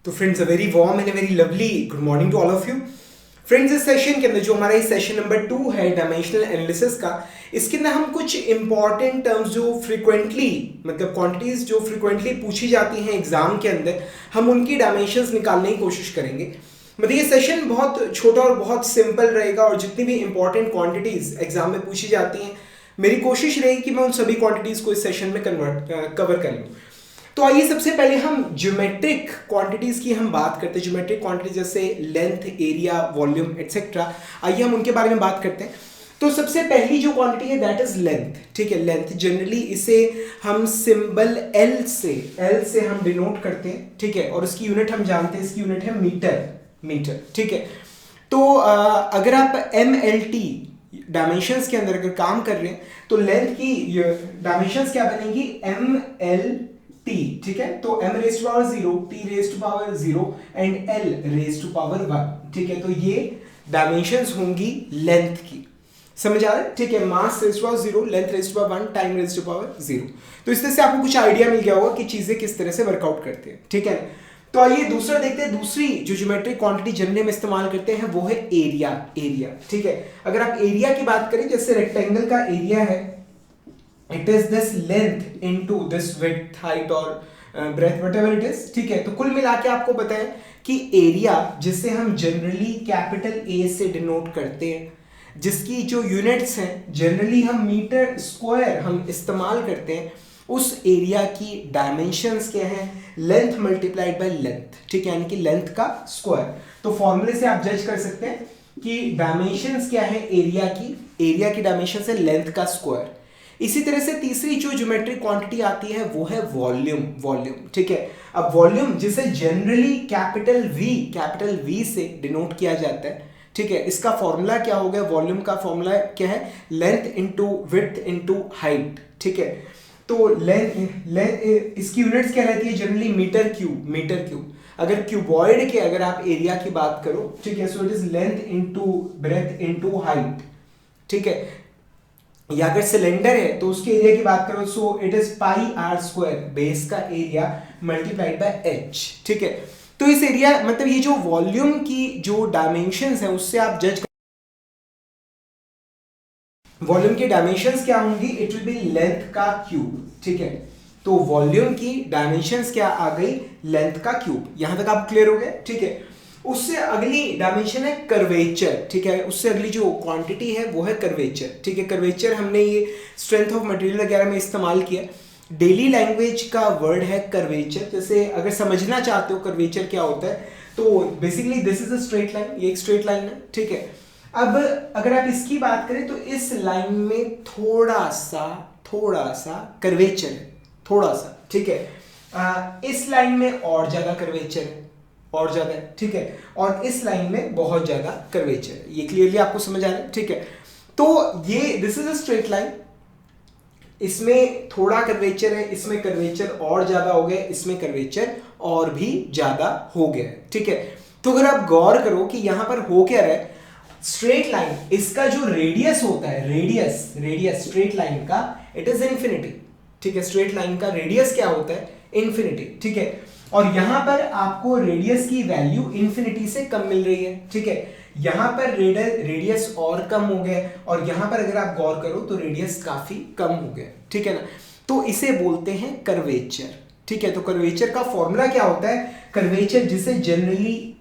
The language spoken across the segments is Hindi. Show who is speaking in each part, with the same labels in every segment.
Speaker 1: तो friends a very warm and a very lovely good morning to all of you. Friends इस सेशन के अंदर जो हमारा इस सेशन नंबर 2 है डायमेंशनल एनालिसिस का, इसके अंदर हम कुछ इंपॉर्टेंट टर्म्स जो फ्रीक्वेंटली मतलब क्वांटिटीज जो फ्रीक्वेंटली पूछी जाती हैं एग्जाम के अंदर, हम उनकी डायमेंशंस निकालने की कोशिश करेंगे। मतलब ये सेशन बहुत छोटा और बहुत सिंपल रहेगा और जितनी भी इंपॉर्टेंट क्वांटिटीज एग्जाम में पूछी जाती हैं, मेरी कोशिश रहेगी कि मैं उन सभी क्वांटिटीज को इस सेशन में कवर कर लूँ। तो आइए सबसे पहले हम ज्योमेट्रिक क्वांटिटीज की हम बात करते हैं। ज्योमेट्रिक क्वांटिटीज जैसे लेंथ, एरिया, वॉल्यूम एटसेट्रा, आइए हम उनके बारे में बात करते हैं। तो सबसे पहली जो क्वांटिटी है दैट इज लेंथ। ठीक है, लेंथ जनरली इसे हम सिंबल एल से हम डिनोट करते हैं। ठीक है, और इसकी यूनिट हम जानते हैं, इसकी यूनिट है मीटर। ठीक है, तो अगर आप MLT डायमेंशंस के अंदर अगर काम कर रहे हैं तो लेंथ की डायमेंशंस क्या बनेगी, MLT। ठीक है, तो m raise to power 0, t raise to power 0 and l raise to power 1। ठीक है, तो ये डायमेंशंस होंगी लेंथ की। समझ आ रहा है? ठीक है, mass raise to power 0, length raise to power 1, time raise to power 0। तो इस तरह से आपको कुछ आइडिया मिल गया होगा कि चीजें किस तरह से वर्कआउट करते हैं। ठीक है, तो आइए दूसरा देखते हैं। दूसरी जो ज्योमेट्रिक क्वांटिटी जनरली हम इस्तेमाल करते हैं वो है एरिया। ठीक है, अगर आप एरिया की बात करें, जैसे रेक्टेंगल का एरिया है, it is this length into this width, height और ब्रेथ, व्हाटएवर इट इज। ठीक है, तो कुल मिला के आपको पता है कि एरिया जिसे हम जनरली कैपिटल ए से डिनोट करते हैं, जिसकी जो यूनिट्स हैं जनरली हम मीटर स्क्वायर हम इस्तेमाल करते हैं, उस एरिया की डायमेंशंस क्या है, लेंथ मल्टीप्लाइड बाय लेंथ। ठीक है, यानी कि लेंथ का स्क्वायर। तो फॉर्मूले से आप जज कर सकते हैं कि डायमेंशंस क्या है एरिया की डायमेंशंस है लेंथ का स्क्वायर। इसी तरह से तीसरी जो ज्योमेट्रिक क्वांटिटी आती है वो है वॉल्यूम। ठीक है, अब वॉल्यूम जिसे जनरली कैपिटल वी से डिनोट किया जाता है। ठीक है, इसका फॉर्मूला क्या हो गया, वॉल्यूम का फॉर्मूला क्या है, length into width into height. ठीक है, तो लेंथ इसकी यूनिट्स क्या रहती है जनरली, मीटर क्यूब। अगर क्यूबॉइड के अगर आप एरिया की बात करो, ठीक है, सो it is length into breadth into height. ठीक है, या अगर सिलेंडर है तो उसके एरिया की बात करो, so it is pi r square, base का एरिया मल्टीप्लाइड बाय एच। ठीक है, तो इस एरिया मतलब ये जो वॉल्यूम की जो डायमेंशंस है उससे आप जज वॉल्यूम की डायमेंशंस क्या होंगी, इट विल बी लेंथ का क्यूब। ठीक है, तो वॉल्यूम की डायमेंशंस क्या आ गई, लेंथ का क्यूब। यहां तक आप क्लियर हो गए? ठीक है, उससे अगली डायमेंशन है कर्वेचर। ठीक है, उससे अगली जो क्वांटिटी है वो है कर्वेचर। ठीक है, कर्वेचर हमने ये स्ट्रेंथ ऑफ मटेरियल वगैरह में इस्तेमाल किया। डेली लैंग्वेज का वर्ड है कर्वेचर। जैसे अगर समझना चाहते हो कर्वेचर क्या होता है, तो basically this is a straight line, ये एक स्ट्रेट लाइन है। ठीक है, अब अगर आप इसकी बात करें तो इस लाइन में थोड़ा सा कर्वेचर है, थोड़ा सा। ठीक है, इस लाइन में और ज्यादा कर्वेचर है, और ज्यादा है। ठीक है, और इस लाइन में बहुत ज्यादा कर्वेचर है। ये क्लियरली आपको समझ आ रहा है? ठीक है, तो ये this is a straight line, इसमें थोड़ा कर्वेचर है, इसमें कर्वेचर और ज्यादा हो गया, इसमें कर्वेचर और भी ज्यादा हो गया। ठीक है, तो अगर आप गौर करो कि यहां पर हो क्या रहा है, स्ट्रेट लाइन, इसका जो रेडियस होता है, रेडियस स्ट्रेट लाइन का, इट इज इन्फिनिटी। ठीक है, स्ट्रेट लाइन का रेडियस क्या होता है, इन्फिनिटी। ठीक है, और यहां पर आपको रेडियस की वैल्यू इन्फिनिटी से कम मिल रही है। ठीक है, यहां पर रेडियस और कम हो गया, और यहां पर अगर आप गौर करो तो रेडियस काफी कम हो गया। ठीक है ना, तो इसे बोलते हैं कर्वेचर। ठीक है, तो कर्वेचर का फॉर्मूला क्या होता है, कर्वेचर जिसे जनरली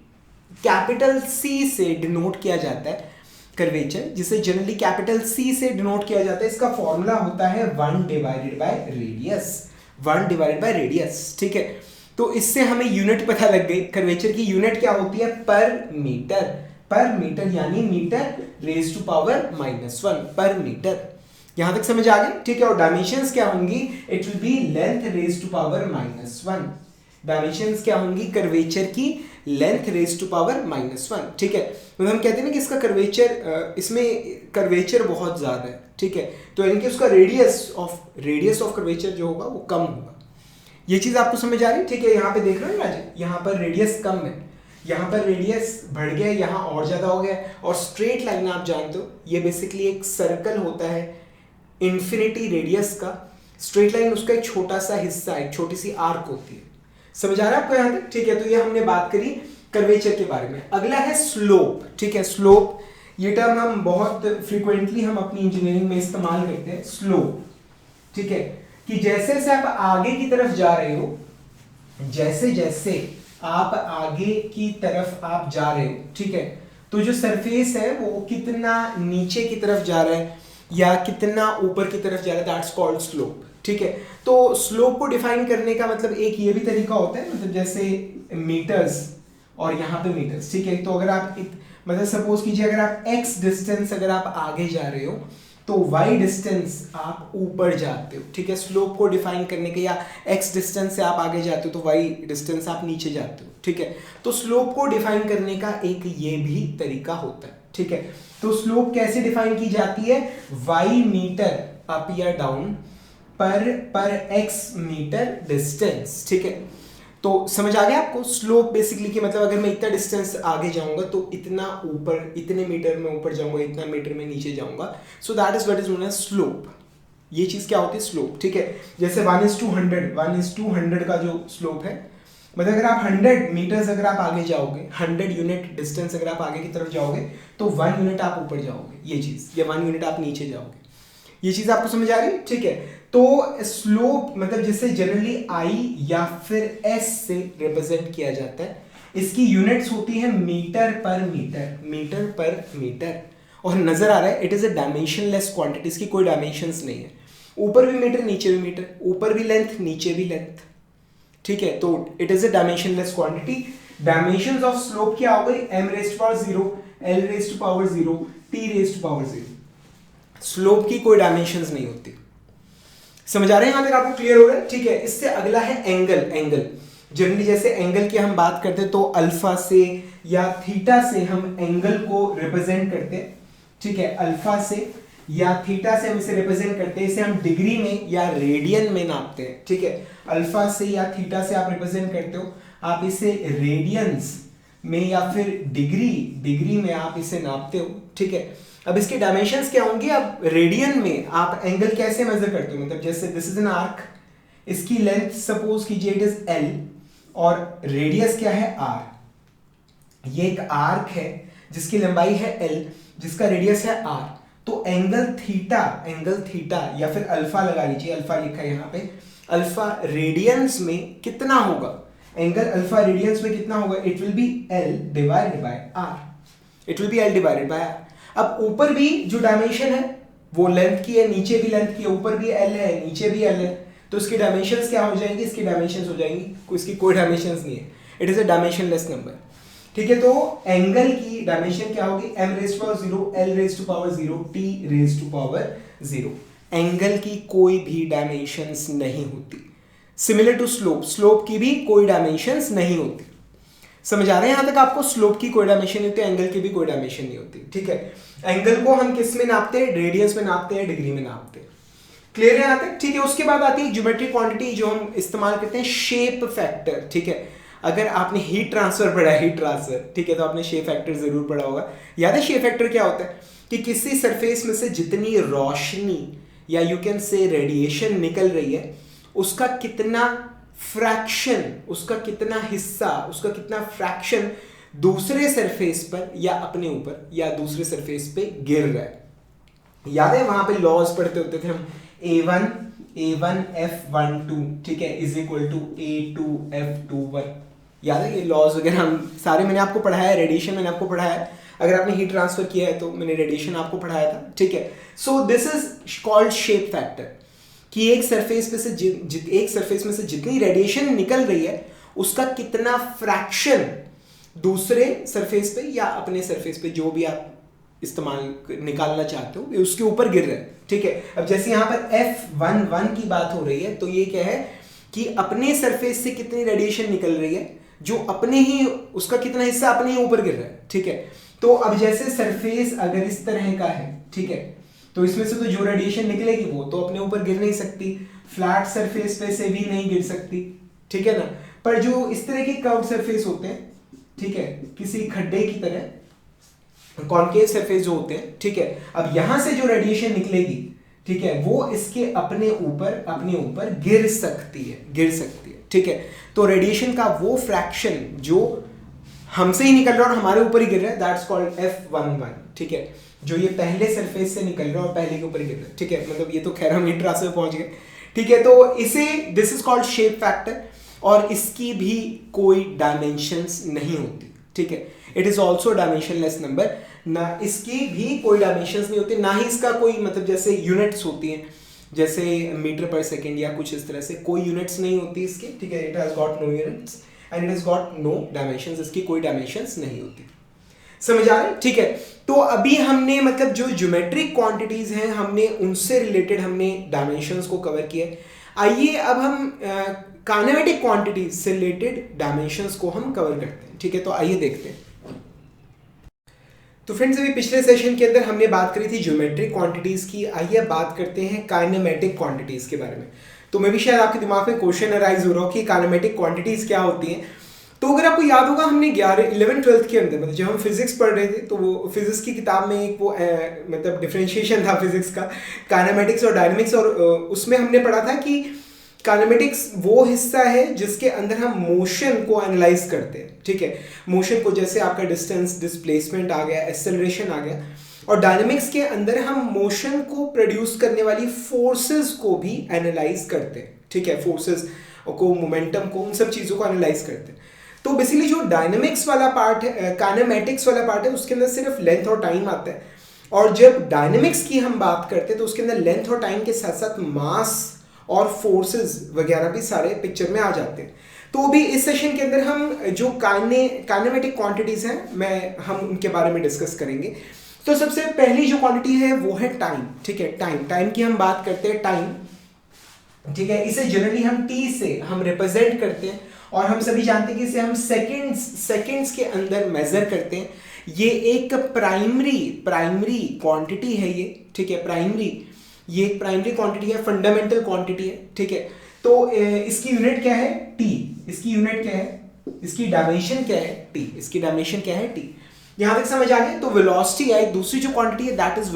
Speaker 1: कैपिटल C से डिनोट किया जाता है, कर्वेचर जिसे जनरली कैपिटल C से डिनोट किया जाता है, इसका फॉर्मूला होता है 1 डिवाइडेड बाय रेडियस। ठीक है, तो इससे हमें यूनिट पता लग गई। कर्वेचर की यूनिट क्या होती है, पर मीटर, यानी मीटर रेज टू पावर -1 पर मीटर। यहां तक समझ आ गई? ठीक है, और डायमेंशंस क्या होंगी, it will be length raise to power -1। Dimensions क्या होंगी कर्वेचर की, लेंथ रेज टू पावर -1। ठीक है, तो हम कहते हैं ना कि इसका कर्वेचर, इसमें कर्वेचर बहुत ज्यादा है। ठीक है, तो यानी कि उसका रेडियस ऑफ कर्वेचर जो होगा वो कम होगा। ये चीज आपको समझ आ रही है? ठीक है, यहाँ पे देख रहे हो ना, यहाँ पर रेडियस कम है, यहाँ पर रेडियस बढ़ गया, यहाँ और ज्यादा हो गया। और स्ट्रेट लाइन आप जानते हो, ये बेसिकली एक सर्कल होता है इन्फिनिटी रेडियस का। स्ट्रेट लाइन उसका एक छोटा सा हिस्सा, एक छोटी सी आर्क होती है। समझ आ रहा है आपको यहाँ तक? ठीक है, तो ये हमने बात करी कर्वेचर के बारे में। अगला है स्लोप। ठीक है, स्लोप ये टर्म हम बहुत फ्रीक्वेंटली हम अपनी इंजीनियरिंग में इस्तेमाल करते हैं, स्लोप। ठीक है, कि जैसे जैसे आप आगे की तरफ जा रहे हो, जैसे जैसे आप आगे की तरफ आप जा रहे हो, ठीक है, तो जो सरफेस है वो कितना नीचे की तरफ जा रहा है या कितना ऊपर की तरफ जा रहा है, दैट्स कॉल्ड स्लोप। ठीक है, तो स्लोप को डिफाइन करने का मतलब एक ये भी तरीका होता है, मतलब जैसे मीटर्स और यहाँ पे मीटर्स। ठीक है, तो अगर आप मतलब सपोज कीजिए अगर आप x डिस्टेंस अगर आप आगे जा रहे हो तो y डिस्टेंस आप ऊपर जाते हो। ठीक है, स्लोप को डिफाइन करने के, या x डिस्टेंस से आप आगे जाते हो तो y डिस्टेंस आप नीचे जाते हो। ठीक है, तो स्लोप को डिफाइन करने का एक ये भी तरीका होता है। ठीक है, तो स्लोप कैसे डिफाइन की जाती है, y मीटर अप या डाउन पर x मीटर डिस्टेंस। ठीक है, तो समझ आ गया आपको स्लोप बेसिकली कि मतलब अगर मैं इतना डिस्टेंस आगे जाऊंगा तो इतना ऊपर, इतने मीटर में ऊपर जाऊंगा, इतना मीटर में नीचे जाऊंगा, so that is what is known as slope. ये चीज क्या होती है, स्लोप। ठीक है, जैसे 1:100, 1:100 का जो स्लोप है, मतलब अगर आप 100 मीटर्स अगर आप आगे जाओगे, 100 यूनिट डिस्टेंस अगर आप आगे की तरफ जाओगे तो 1 यूनिट आप ऊपर जाओगे, ये चीज, या 1 यूनिट आप नीचे जाओगे। ये चीज आपको समझ आ रही है? ठीक है, तो स्लोप मतलब जिसे जनरली आई या फिर एस से रिप्रेजेंट किया जाता है, इसकी यूनिट्स होती है मीटर पर मीटर, मीटर पर मीटर। और नजर आ रहा है it is a dimensionless quantity, इसकी कोई डायमेंशंस नहीं है, ऊपर भी मीटर नीचे भी मीटर, ऊपर भी लेंथ नीचे भी लेंथ। ठीक है, तो it is a dimensionless quantity. Dimensions of slope क्या हो गई, m⁻⁴, l⁻⁴, t⁻⁴। स्लोप की कोई डायमेंशंस नहीं होती। समझ आ रहे हैं यहां तक आपको, क्लियर हो रहा है? ठीक है, इससे अगला है एंगल। एंगल जनरली जैसे एंगल की हम बात करते हैं तो अल्फा से या थीटा से हम एंगल को रिप्रेजेंट करते हैं। ठीक है, अल्फा से या थीटा से हम इसे रिप्रेजेंट करते हैं, इसे हम डिग्री में या रेडियन में नापते हैं। ठीक है, अल्फा से या थीटा से आप रिप्रेजेंट करते हो, आप इसे रेडियंस में या फिर डिग्री में आप इसे नापते हो। ठीक है, अब इसकी डायमेंशंस क्या होंगी, अब रेडियन में आप एंगल कैसे मेजर करते हो, मतलब जैसे दिस इज एन आर्क, इसकी लेंथ सपोज कीजिए इट इज l और रेडियस क्या है r। ये एक आर्क है जिसकी लंबाई है l, जिसका रेडियस है r, तो एंगल थीटा या फिर अल्फा लगा लीजिए, अल्फा लिखा है यहाँ पे, अल्फा रेडियंस में कितना होगा, एंगल अल्फा रेडियंस में कितना होगा, it will B l divided by r, it will B l divided by r। अब ऊपर भी जो डायमेंशन है वो लेंथ की है, नीचे भी लेंथ की है, ऊपर भी l है नीचे भी l है, तो इसकी डायमेंशंस क्या हो जाएंगी, इसकी डायमेंशंस हो जाएंगी, इसकी कोई डायमेंशंस नहीं है, it is a dimensionless number. ठीक है, तो एंगल की डायमेंशन क्या होगी, m⁻⁴, l⁻⁴, t⁻⁴। एंगल की कोई भी डायमेंशंस नहीं होती। सिमिलर टू स्लोप की भी कोई डायमेंशंस नहीं होती। समझ आ रहे हैं यहां तक आपको, स्लोप की कोई डायमेंशन नहीं होती, एंगल की भी कोई डायमेंशन नहीं होती। ठीक है, एंगल को हम किस में नापते हैं, रेडियंस में नापते हैं, डिग्री में नापते हैं। क्लियर है यहां तक? ठीक है, उसके बाद आती है ज्योमेट्रिक क्वांटिटी जो हम इस्तेमाल करते हैं, शेप फैक्टर। ठीक है, अगर आपने हीट ट्रांसफर पढ़ा है, हीट ट्रांसफर, ठीक है, तो आपने शेप फैक्टर जरूर पढ़ा होगा। याद है शेप फैक्टर क्या होता है, कि किसी सरफेस में से जितनी रोशनी या यू कैन से रेडिएशन निकल रही है, उसका कितना फ्रैक्शन, उसका कितना हिस्सा, उसका कितना फ्रैक्शन दूसरे सरफेस पर या अपने ऊपर या दूसरे सरफेस पे गिर रहा है। याद है वहां पे लॉज पढ़ते होते थे हम, A1 F12, ठीक है, is equal to A2 F21। याद है ये लॉज वगैरह हम सारे मैंने आपको पढ़ाया है, रेडिएशन मैंने आपको पढ़ाया है, अगर आपने हीट ट्रांसफर किया है तो मैंने रेडिएशन आपको पढ़ाया था। ठीक है, so this is called shape factor, कि एक सरफेस में से जितनी रेडिएशन निकल रही है उसका कितना फ्रैक्शन दूसरे सरफेस पे या अपने सरफेस पे, जो भी आप इस्तेमाल निकालना चाहते हो, उसके ऊपर गिर रहा है। ठीक है, अब जैसे यहां पर F11 की बात हो रही है, तो ये क्या है कि अपने सरफेस से कितनी रेडिएशन निकल रही है, जो अपने ही, उसका कितना हिस्सा अपने ही ऊपर गिर रहा है। ठीक है, तो अब जैसे सरफेस अगर इस तरह का है, ठीक है, तो इसमें से तो जो रेडिएशन निकलेगी वो तो अपने ऊपर गिर नहीं सकती, फ्लैट सरफेस पे से भी नहीं गिर सकती। ठीक है ना, पर जो इस तरह के कर्व्ड सरफेस होते हैं, ठीक है, किसी खड्डे की तरह कॉनकेव सरफेस जो होते हैं, ठीक है, अब यहां से जो रेडिएशन निकलेगी, ठीक है, वो इसके अपने ऊपर गिर सकती है, ठीक है। तो रेडिएशन का वो फ्रैक्शन जो हमसे ही निकल रहा है और हमारे ऊपर ही गिर रहा है, दैट्स कॉल्ड F11, ठीक है, जो ये पहले सरफेस से निकल रहा है और पहले के ऊपर गिर रहा है, ठीक है, मतलब ये तो खैर हम मीटर रास्ते में पहुंच गए, ठीक है। तो इसे this is called shape factor, और इसकी भी कोई डायमेंशंस नहीं होती, ठीक है। It is also dimensionless number, ना इसकी भी कोई डायमेंशंस नहीं होती, ना ही इसका कोई मतलब जैसे यूनिट्स होती हैं जैसे मीटर पर सेकेंड या कुछ इस तरह से, कोई यूनिट्स नहीं होती इसकी, ठीक है। It has got no units and it has got no dimensions, इसकी कोई डायमेंशंस नहीं होती, समझ आ रहे हैं, ठीक है। तो अभी हमने मतलब जो ज्योमेट्रिक क्वांटिटीज हैं हमने उनसे रिलेटेड हमने डायमेंशंस को कवर किया। आइए अब हम काइनेमेटिक क्वांटिटीज से रिलेटेड डायमेंशंस को हम कवर करते हैं, ठीक है। तो आइए देखते हैं। तो फ्रेंड्स, अभी पिछले सेशन के अंदर हमने बात करी थी ज्योमेट्रिक क्वांटिटीज की, आइए अब बात करते हैं काइनेमेटिक क्वांटिटीज के बारे में। तो मैं भी शायद आपके दिमाग में क्वेश्चन अराइज हो रहा हो कि काइनेमेटिक क्वांटिटीज क्या होती हैं। तो अगर आपको याद होगा हमने 11th-12th के अंदर मतलब जब हम फिजिक्स पढ़ रहे थे तो वो फिजिक्स की किताब में एक वो मतलब डिफरेंशिएशन था फिजिक्स का, काइनेमेटिक्स और डायनेमिक्स, और उसमें हमने पढ़ा था कि काइनेमेटिक्स वो हिस्सा है जिसके अंदर हम मोशन को एनालाइज करते हैं, ठीक है। मोशन को जैसे आपका डिस्टेंस, डिस्प्लेसमेंट आ गया, एक्सेलरेशन आ गया, और डायनेमिक्स के अंदर हम मोशन को प्रोड्यूस करने वाली फोर्सेस को भी एनालाइज करते हैं, ठीक है। फोर्सेस को, मोमेंटम को, उन सब चीज़ों को एनालाइज करते हैं। तो बेसिकली जो डायनेमिक्स वाला पार्ट है, काइनेमेटिक्स वाला पार्ट है, उसके अंदर सिर्फ लेंथ और टाइम आता है, और जब डायनेमिक्स की हम बात करते हैं तो उसके अंदर लेंथ और टाइम के साथ साथ मास और फोर्सेस वगैरह भी सारे पिक्चर में आ जाते हैं। तो अभी इस सेशन के अंदर हम जो काइनेमेटिक क्वांटिटीज हैं हम उनके बारे में डिस्कस करेंगे। तो सबसे पहली जो क्वांटिटी है वो है टाइम, ठीक है। टाइम की हम बात करते हैं, टाइम, ठीक है। इसे जनरली हम टी से हम रिप्रेजेंट करते हैं, और हम सभी जानते हैं कि इसे हम सेकंड्स के अंदर मेजर करते हैं। ये एक प्राइमरी क्वांटिटी है ये, ठीक है। ये एक प्राइमरी क्वांटिटी है, फंडामेंटल क्वांटिटी है, ठीक है। तो इसकी यूनिट क्या है? टी। इसकी यूनिट क्या है? इसकी डायमेंशन क्या है? टी। इसकी डायमेंशन क्या है? टी। यहां तक समझ आ गया। तो वेलोसिटी आई, दूसरी जो क्वांटिटी है दैट इज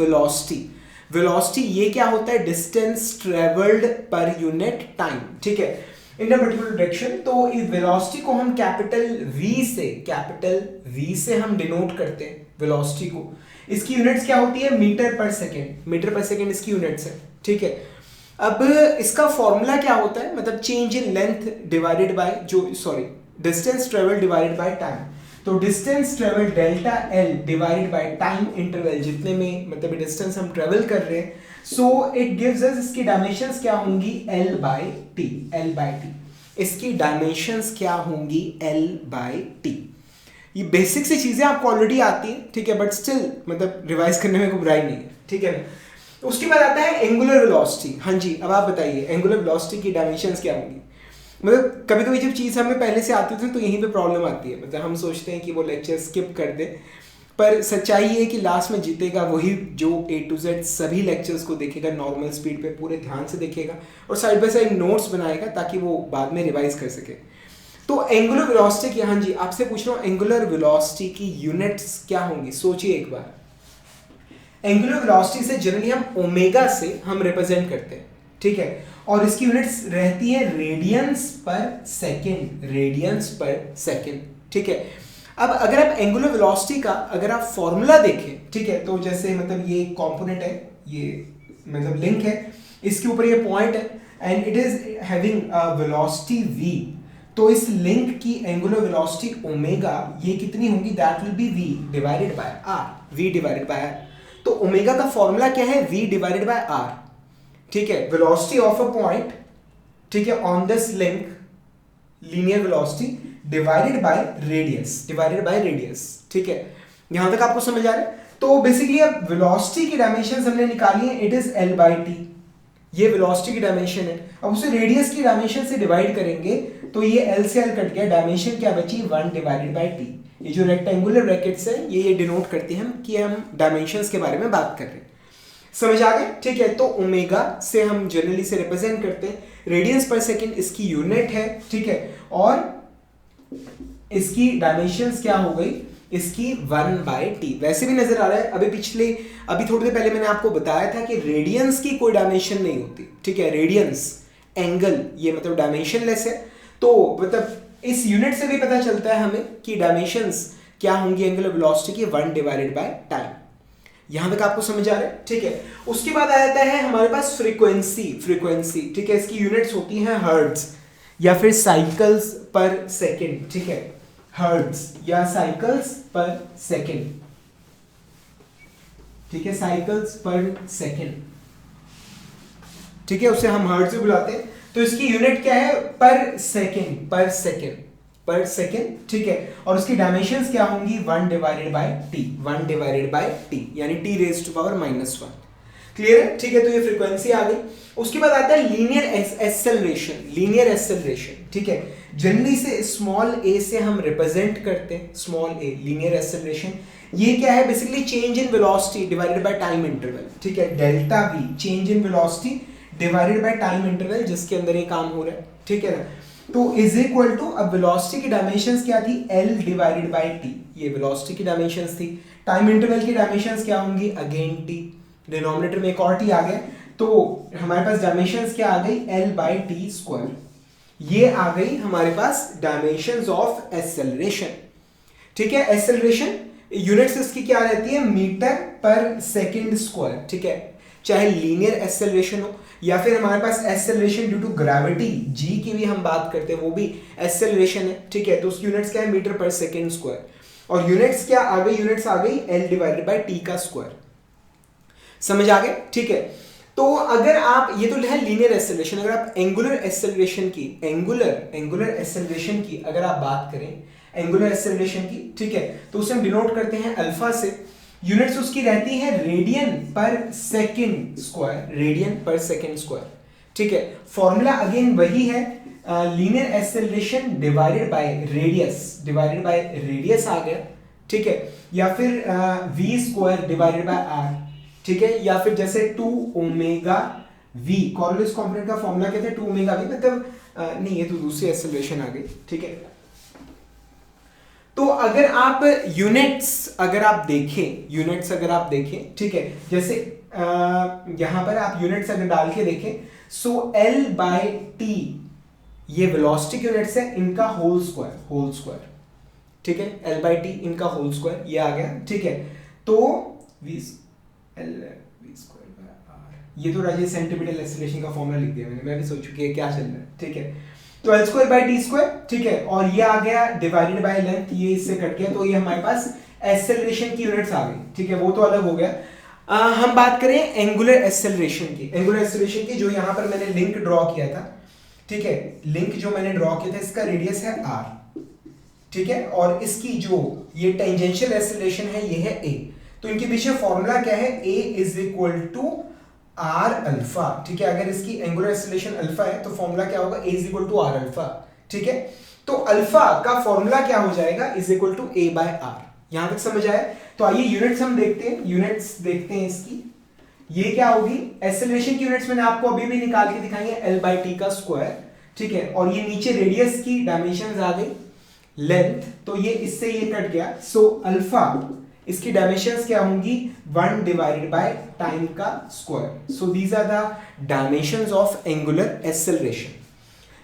Speaker 1: वेलोसिटी ये क्या होता है? Distance travelled per unit time, ठीक है, इन अ पर्टिकुलर डायरेक्शन। तो इस वेलोसिटी को हम कैपिटल वी से हम डिनोट करते हैं वेलोसिटी को। इसकी यूनिट्स क्या होती है? मीटर पर सेकेंड इसकी यूनिट्स है, ठीक है। अब इसका फॉर्मूला क्या होता है? मतलब change in length divided by distance travelled divided by time. तो distance travelled delta L divided by time interval, जितने में मतलब डिस्टेंस हम ट्रेवल कर रहे हैं, सो इट गिव्स अस, इसकी डायमेंशंस क्या होंगी? L by T। इसकी डायमेंशंस क्या होंगी? L by T। ये बेसिक सी चीजें आपको ऑलरेडी आती हैं, ठीक है, बट स्टिल मतलब रिवाइज करने में कोई बुराई नहीं है, ठीक है ना। उसके बाद आता है एंगुलर वेलोसिटी। हाँ जी, अब आप बताइए एंगुलर वेलोसिटी की डायमेंशंस क्या होंगी? मतलब कभी कभी जब चीज़ हमें पहले से आती थी तो यहीं पे प्रॉब्लम आती है, मतलब हम सोचते हैं कि वो लेक्चर स्किप कर दे, पर सच्चाई ये है कि लास्ट में जीतेगा वही जो A to Z सभी लेक्चर्स को देखेगा नॉर्मल स्पीड पे, पूरे ध्यान से देखेगा और साइड बाय साइड नोट्स बनाएगा ताकि वो बाद में रिवाइज कर सके। तो एंगुलर वेलोसिटी की, हाँ जी आपसे पूछ रहा हूँ, एंगुलर वेलोसिटी की यूनिट्स क्या होंगी? सोचिए एक बार। एंगुलर वेलोसिटी से जनरली हम ओमेगा से हम रिप्रेजेंट करते हैं, ठीक है, और इसकी यूनिट्स रहती है रेडियंस पर सेकेंड, ठीक है। अब अगर आप एंगुलर वेलोसिटी का अगर आप फॉर्मूला देखें, ठीक है, तो जैसे मतलब ये कंपोनेंट है, ये मतलब लिंक है, इसके ऊपर ये पॉइंट है and it is having a velocity v, तो इस लिंक की एंगुलर वेलोसिटी ओमेगा ये कितनी होगी? That will be v divided by r। तो ओमेगा का फॉर्मूला क्या है? v डिवाइडेड बाय r, ठीक है, वेलोसिटी ऑफ अ पॉइंट, ठीक है, on this link, linear velocity divided by radius, ठीक है। यहां तक आपको समझ आ रहा है? तो बेसिकली अब वेलोसिटी की डायमेंशन हमने निकाली है, it is L by T, ये वेलोसिटी की डायमेंशन है। अब उसे रेडियस की डायमेंशन से डिवाइड करेंगे तो ये L से L कट गया, डायमेंशन क्या बची? 1 डिवाइडेड बाय T। ये जो रेक्टेंगुलर ब्रैकेट्स है ये डिनोट करते हैं हम कि हम डायमेंशंस के बारे में बात कर रहे हैं। समझ आ गए? ठीक है, तो ओमेगा से हम जनरली से रिप्रेजेंट करते हैं, रेडियंस पर सेकेंड इसकी यूनिट है, ठीक है, और इसकी डायमेंशंस क्या हो गई? इसकी 1/t। वैसे भी नजर आ रहा है, अभी थोड़ी देर पहले मैंने आपको बताया था कि रेडियंस की कोई डायमेंशन नहीं होती, ठीक है। रेडियंस एंगल ये मतलब डायमेंशनलेस है, तो मतलब इस यूनिट से भी पता चलता है हमें कि डायमेंशंस क्या होंगी एंगुलर वेलोसिटी की, 1/टाइम। यहां तक आपको समझ आ रहा है, ठीक है। उसके बाद आ जाता है हमारे पास फ्रीक्वेंसी, ठीक है। इसकी यूनिट्स होती हैं हर्ट्ज या फिर साइकिल्स पर सेकंड, ठीक है। हर्ट्ज या साइकिल्स पर सेकंड, ठीक है, साइकिल्स पर सेकंड, ठीक है, उसे हम हर्ट्ज भी बुलाते हैं। तो इसकी यूनिट क्या है, पर सेकंड, ठीक है। और उसकी डायमेंशंस क्या होंगी, 1/t, यानी t⁻⁻1। क्लियर है, ठीक है। तो ये फ्रीक्वेंसी आ गई। उसके बाद आता है लीनियर एक्सेलरेशन, ठीक है। जनरली से स्मॉल a से हम रिप्रेजेंट करते हैं, स्मॉल a, लीनियर एक्सेलरेशन। ये क्या है, basically change in velocity divided by time interval, ठीक है। Delta v, change in velocity divided by time interval जिसके अंदर ये काम हो रहा है, ठीक है ना। तो इज इक्वल टू, अब वेलोसिटी की डायमेंशंस क्या थी, l/t, ये वेलोसिटी की डायमेंशंस थी। टाइम इंटरवल की डायमेंशंस क्या होंगी, अगेन t, डिनोमिनेटर में एक और t आ गया, तो हमारे पास डायमेंशंस क्या आ गई, l/t²। ये आ गई हमारे पास डायमेंशंस ऑफ एक्सेलरेशन, ठीक है। एक्सेलरेशन यूनिट्स इसकी क्या रहती है, मीटर पर सेकंड स्क्वायर, ठीक है। चाहे लीनियर एक्सेलरेशन हो या फिर हमारे पास acceleration due to gravity g की भी हम बात करते हैं, वो भी एक्सेलरेशन है, ठीक है। तो उसकी यूनिट्स क्या है, मीटर पर सेकंड स्क्वायर। और यूनिट्स क्या आ गई, यूनिट्स आ गई l/t²। समझ आ गए, ठीक है। तो अगर आप, ये तो है लीनियर एक्सेलरेशन, अगर आप एंगुलर एक्सेलरेशन की अगर आप बात करें, एंगुलर एक्सेलरेशन की, ठीक है, तो उसे हम डिनोट करते हैं अल्फा से। यूनिट्स उसकी रहती है रेडियन पर सेकंड स्क्वायर, ठीक है। फॉर्मूला अगेन वही है, linear acceleration divided by radius आ गया, ठीक है। या फिर v² डिवाइडेड बाय r, ठीक है। या फिर जैसे 2ω_v, कॉर्योलिस कंपोनेंट का फॉर्मूला कहते हैं 2ω_v, मतलब नहीं, ये तो दूसरी एक्सेलरेशन आ गई, ठीक है। तो अगर आप यूनिट्स अगर आप देखें, ठीक है, जैसे यहां पर आप यूनिट्स अगर डाल के देखें, सो l/t ये वेलोसिटी यूनिट्स है, इनका होल स्क्वायर, ठीक है। l/t इनका होल स्क्वायर ये आ गया, ठीक है। तो v²/r, ये तो राजेश सेंटीमीटर एक्सेलरेशन का फॉर्मूला लिख दिया मैंने, मैं भी सोच चुकी है क्या चल रहा है, ठीक है। तो l²/t², ठीक है। और ये आ गया डिवाइडेड बाय लेंथ, ये इससे कट गया, तो ये हमारे पास एक्सेलरेशन की यूनिट्स आ गई, ठीक है। वो तो अलग हो गया। हम बात करें एंगुलर एक्सेलरेशन की, जो यहां पर मैंने लिंक ड्रॉ किया था, ठीक है। लिंक जो मैंने ड्रॉ किया था, इसका रेडियस है r, ठीक है। और इसकी जो ये टेंजेंशियल एक्सेलरेशन है, ये है a। तो इनके पीछे फॉर्मूला क्या है, a = r अल्फा, ठीक है। अगर इसकी एंगुलर एक्सेलरेशन अल्फा है तो फॉर्मूला क्या होगा, a = r अल्फा, ठीक है। तो अल्फा का फॉर्मूला क्या हो जाएगा, a/r। यहां तक समझ आया। तो आइए यूनिट्स हम देखते हैं इसकी। ये क्या होगी, एक्सेलरेशन की यूनिट्स मैंने आपको अभी भी निकाल के दिखाई है, l/t², ठीक है। और ये नीचे रेडियस की डायमेंशंस आ गई, लेंथ, तो ये इससे ये कट गया, सो अल्फा इसकी डायमेंशंस क्या होंगी, 1/टाइम का square. So these are the dimensions of angular acceleration.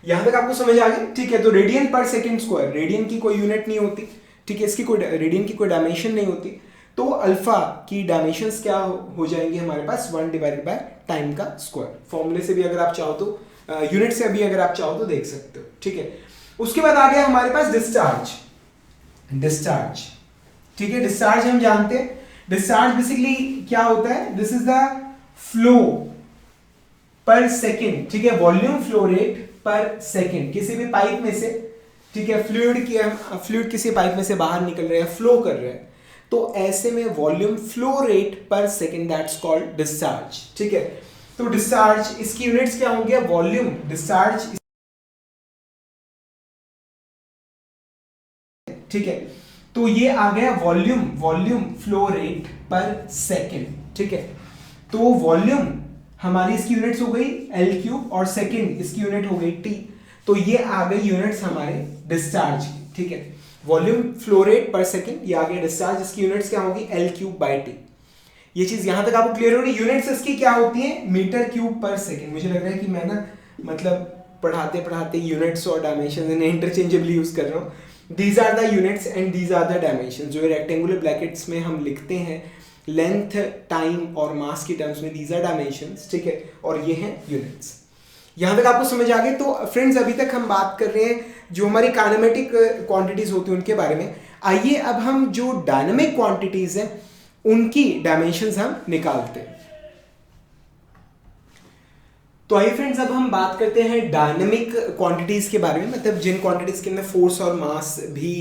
Speaker 1: यहां तक आपको समझ आ गया, ठीक है। तो रेडियन पर सेकंड स्क्वायर, रेडियन की कोई यूनिट नहीं होती, ठीक है। इसकी कोई रेडियन की कोई डायमेंशन नहीं होती, तो अल्फा की डायमेंशंस क्या हो जाएंगे हमारे पास, 1/टाइम का स्क्वायर। फॉर्मूले से भी अगर आप चाहो तो, यूनिट से भी अगर आप चाहो तो देख सकते हो, ठीक है। उसके बाद आ गया हमारे पास डिस्चार्ज, ठीक है। डिस्चार्ज हम जानते हैं, डिस्चार्ज बेसिकली क्या होता है, दिस इज द फ्लो पर सेकंड, ठीक है। वॉल्यूम फ्लो रेट पर सेकंड किसी भी पाइप में से, ठीक है। फ्लूइड किसी पाइप में से बाहर निकल रहा है, फ्लो कर रहा है, तो ऐसे में वॉल्यूम फ्लो रेट पर सेकंड, दैट्स कॉल्ड डिस्चार्ज, ठीक है। तो डिस्चार्ज, इसकी यूनिट्स क्या होंगे, वॉल्यूम डिस्चार्ज, ठीक है। तो ये आ गया वॉल्यूम फ्लो रेट पर सेकंड, ठीक है। तो वॉल्यूम हमारी इसकी यूनिट्स हो गई L3 और सेकंड इसकी यूनिट हो गई T। तो ये आ गई यूनिट्स हमारे डिस्चार्ज की, ठीक है। वॉल्यूम फ्लो रेट पर सेकेंड, ये आ गया डिस्चार्ज, इसकी यूनिट्स क्या होगी L3/T। ये चीज यहां तक आपको क्लियर हो रही है। यूनिट्स इसकी क्या होती है मीटर क्यूब पर सेकेंड। मुझे लग रहा है कि मैं ना मतलब पढ़ाते पढ़ाते यूनिट्स और डायमेंशन इन्हें इंटरचेंजेबली यूज कर रहा हूँ। These are the units and these are the dimension, जो रेक्टेंगुलर ब्रैकेट्स में हम लिखते हैं लेंथ, टाइम और मास की टर्म्स में, दीज आर डायमेंशंस, ठीक है, और ये हैं यूनिट्स। यहां तक आपको समझ आ गई। तो फ्रेंड्स अभी तक हम बात कर रहे हैं जो हमारी काइनेमेटिक क्वांटिटीज होती हैं उनके बारे में। आइए अब हम जो डायनामिक क्वांटिटीज हैं उनकी डायमेंशंस हम निकालते हैं। तो आइए फ्रेंड्स अब हम बात करते हैं डायनामिक क्वांटिटीज के बारे में, मतलब जिन क्वांटिटीज के अंदर फोर्स और मास भी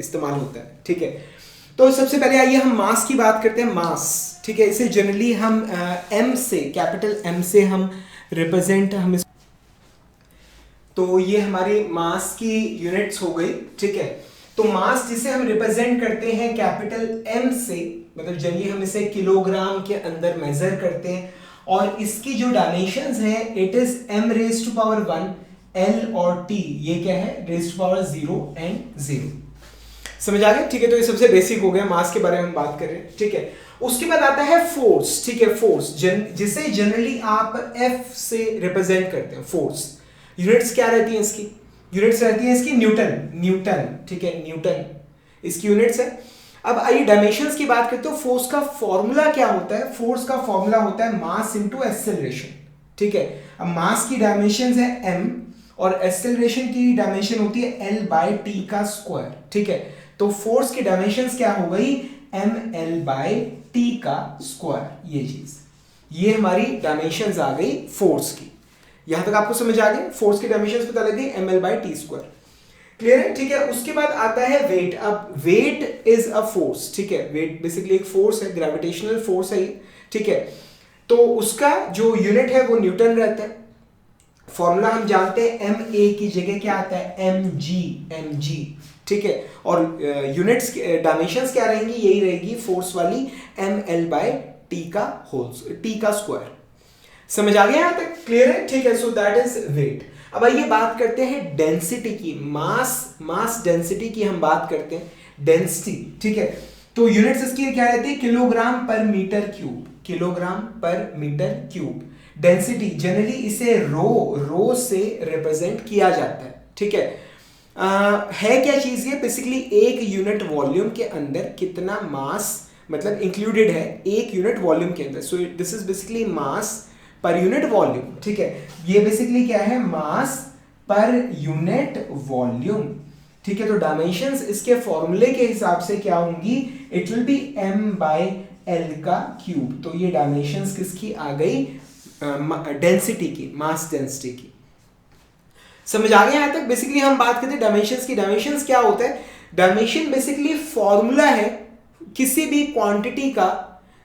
Speaker 1: इस्तेमाल होता है, ठीक है। तो सबसे पहले आइए हम मास की बात करते हैं। मास, ठीक है, इसे जनरली हम एम से, कैपिटल एम से हम रिप्रेजेंट, हम तो ये हमारी मास की यूनिट्स हो गई, ठीक है। तो मास जिसे हम रिप्रेजेंट करते हैं कैपिटल एम से, मतलब जनरली हम इसे किलोग्राम के अंदर मेजर करते हैं, और इसकी जो डायमेंशंस है इट इज m⁻⁴ L और T, ये क्या है r⁻0 and 0। समझ आ गया, ठीक है। तो ये सबसे बेसिक हो गया, मास के बारे में हम बात कर रहे हैं, ठीक है। उसके बाद आता है फोर्स, ठीक है। फोर्स जिसे जनरली आप F से रिप्रेजेंट करते हैं। फोर्स यूनिट्स क्या रहती हैं इसकी? यूनिट्स रहती हैं इसकी न्यूटन, ठीक है, न्यूटन इसकी यूनिट्स है। अब आइए डायमेंशंस की बात करते हो। फोर्स का फॉर्मूला क्या होता है? फोर्स का फॉर्मूला होता है मास इनटू एक्सेलरेशन, ठीक है। अब मास की डायमेंशंस है m और एक्सेलरेशन की डायमेंशन होती है L/T का स्क्वायर, ठीक है। तो फोर्स की डायमेंशंस क्या हो गई? mL/T का स्क्वायर। ये चीज, ये हमारी डायमेंशंस आ गई फोर्स की। यहां तक आपको समझ आ गई? फोर्स की डायमेंशंस पता लग गई, mL/T स्क्वायर। क्लियर है, ठीक है। उसके बाद आता है वेट। अब वेट इज अ फोर्स, ठीक है। वेट बेसिकली एक फोर्स है, ग्रेविटेशनल फोर्स है, ठीक है। तो उसका जो यूनिट है वो न्यूटन रहता है। फॉर्मूला हम जानते हैं, ma की जगह क्या आता है? mg, ठीक है। और यूनिट्स डायमेंशंस क्या रहेंगी? यही रहेगी फोर्स वाली, mL/T का स्क्वायर। समझ आ गया यहां तक? क्लियर है, ठीक है। So that is weight. अब आइए बात करते हैं डेंसिटी की। मास डेंसिटी की हम बात करते हैं, डेंसिटी, ठीक है। तो यूनिट्स इसकी क्या रहती है? Kilogram per metre cube, kilogram per metre cube. Density generally इसे रो से रिप्रेजेंट किया जाता है, ठीक है। है क्या चीज ये? बेसिकली एक यूनिट वॉल्यूम के अंदर कितना मास मतलब इंक्लूडेड है एक यूनिट वॉल्यूम के अंदर। So this is basically mass per unit volume, ठीक है। ये बेसिकली क्या है? मास पर यूनिट वॉल्यूम, ठीक है। तो डायमेंशंस इसके फॉर्मूले के हिसाब से क्या होंगी? इट विल बी m/L का क्यूब। तो ये डायमेंशंस किसकी आ गई? डेंसिटी की, मास डेंसिटी की। समझ आ गया यहां तक? बेसिकली हम बात करते हैं डायमेंशंस की। डायमेंशंस क्या होता है? डायमेंशन बेसिकली फॉर्मूला है किसी भी क्वांटिटी का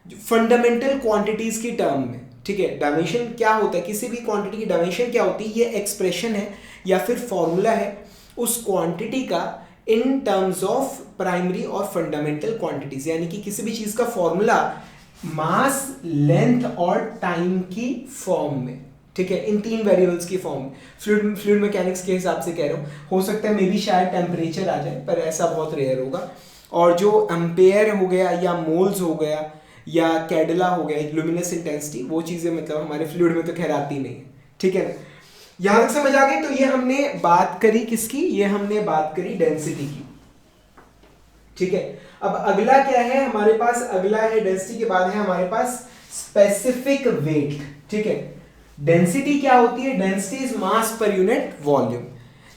Speaker 1: फंडामेंटल क्वांटिटीज की टर्म में, ठीक है। डायमेंशन क्या होता है? किसी भी क्वांटिटी की डायमेंशन क्या होती है? ये एक्सप्रेशन है या फिर फॉर्मूला है उस क्वांटिटी का इन टर्म्स ऑफ प्राइमरी और फंडामेंटल क्वांटिटीज, यानी कि किसी भी चीज का फॉर्मूला मास, लेंथ और टाइम की फॉर्म में, ठीक है, इन तीन वेरिएबल्स की फॉर्म में। फ्लूइड मैकेनिक्स के हिसाब से कह रहा हूं, हो सकता है मे बी शायद टेम्परेचर आ जाए, पर ऐसा बहुत रेयर होगा। और जो एम्पेयर हो गया या मोल्स हो गया या कैडेला हो गया, लुमिनस इंटेंसिटी, वो चीजें मतलब हमारे फ्लूइड में तो खैर आती नहीं है, ठीक है ना। यहां तक समझ आ गई? तो ये हमने बात करी किसकी? ये हमने बात करी डेंसिटी की, ठीक है। अब अगला क्या है हमारे पास? अगला है डेंसिटी के बाद है हमारे पास स्पेसिफिक वेट, ठीक है। डेंसिटी क्या होती है? Density is mass per unit volume.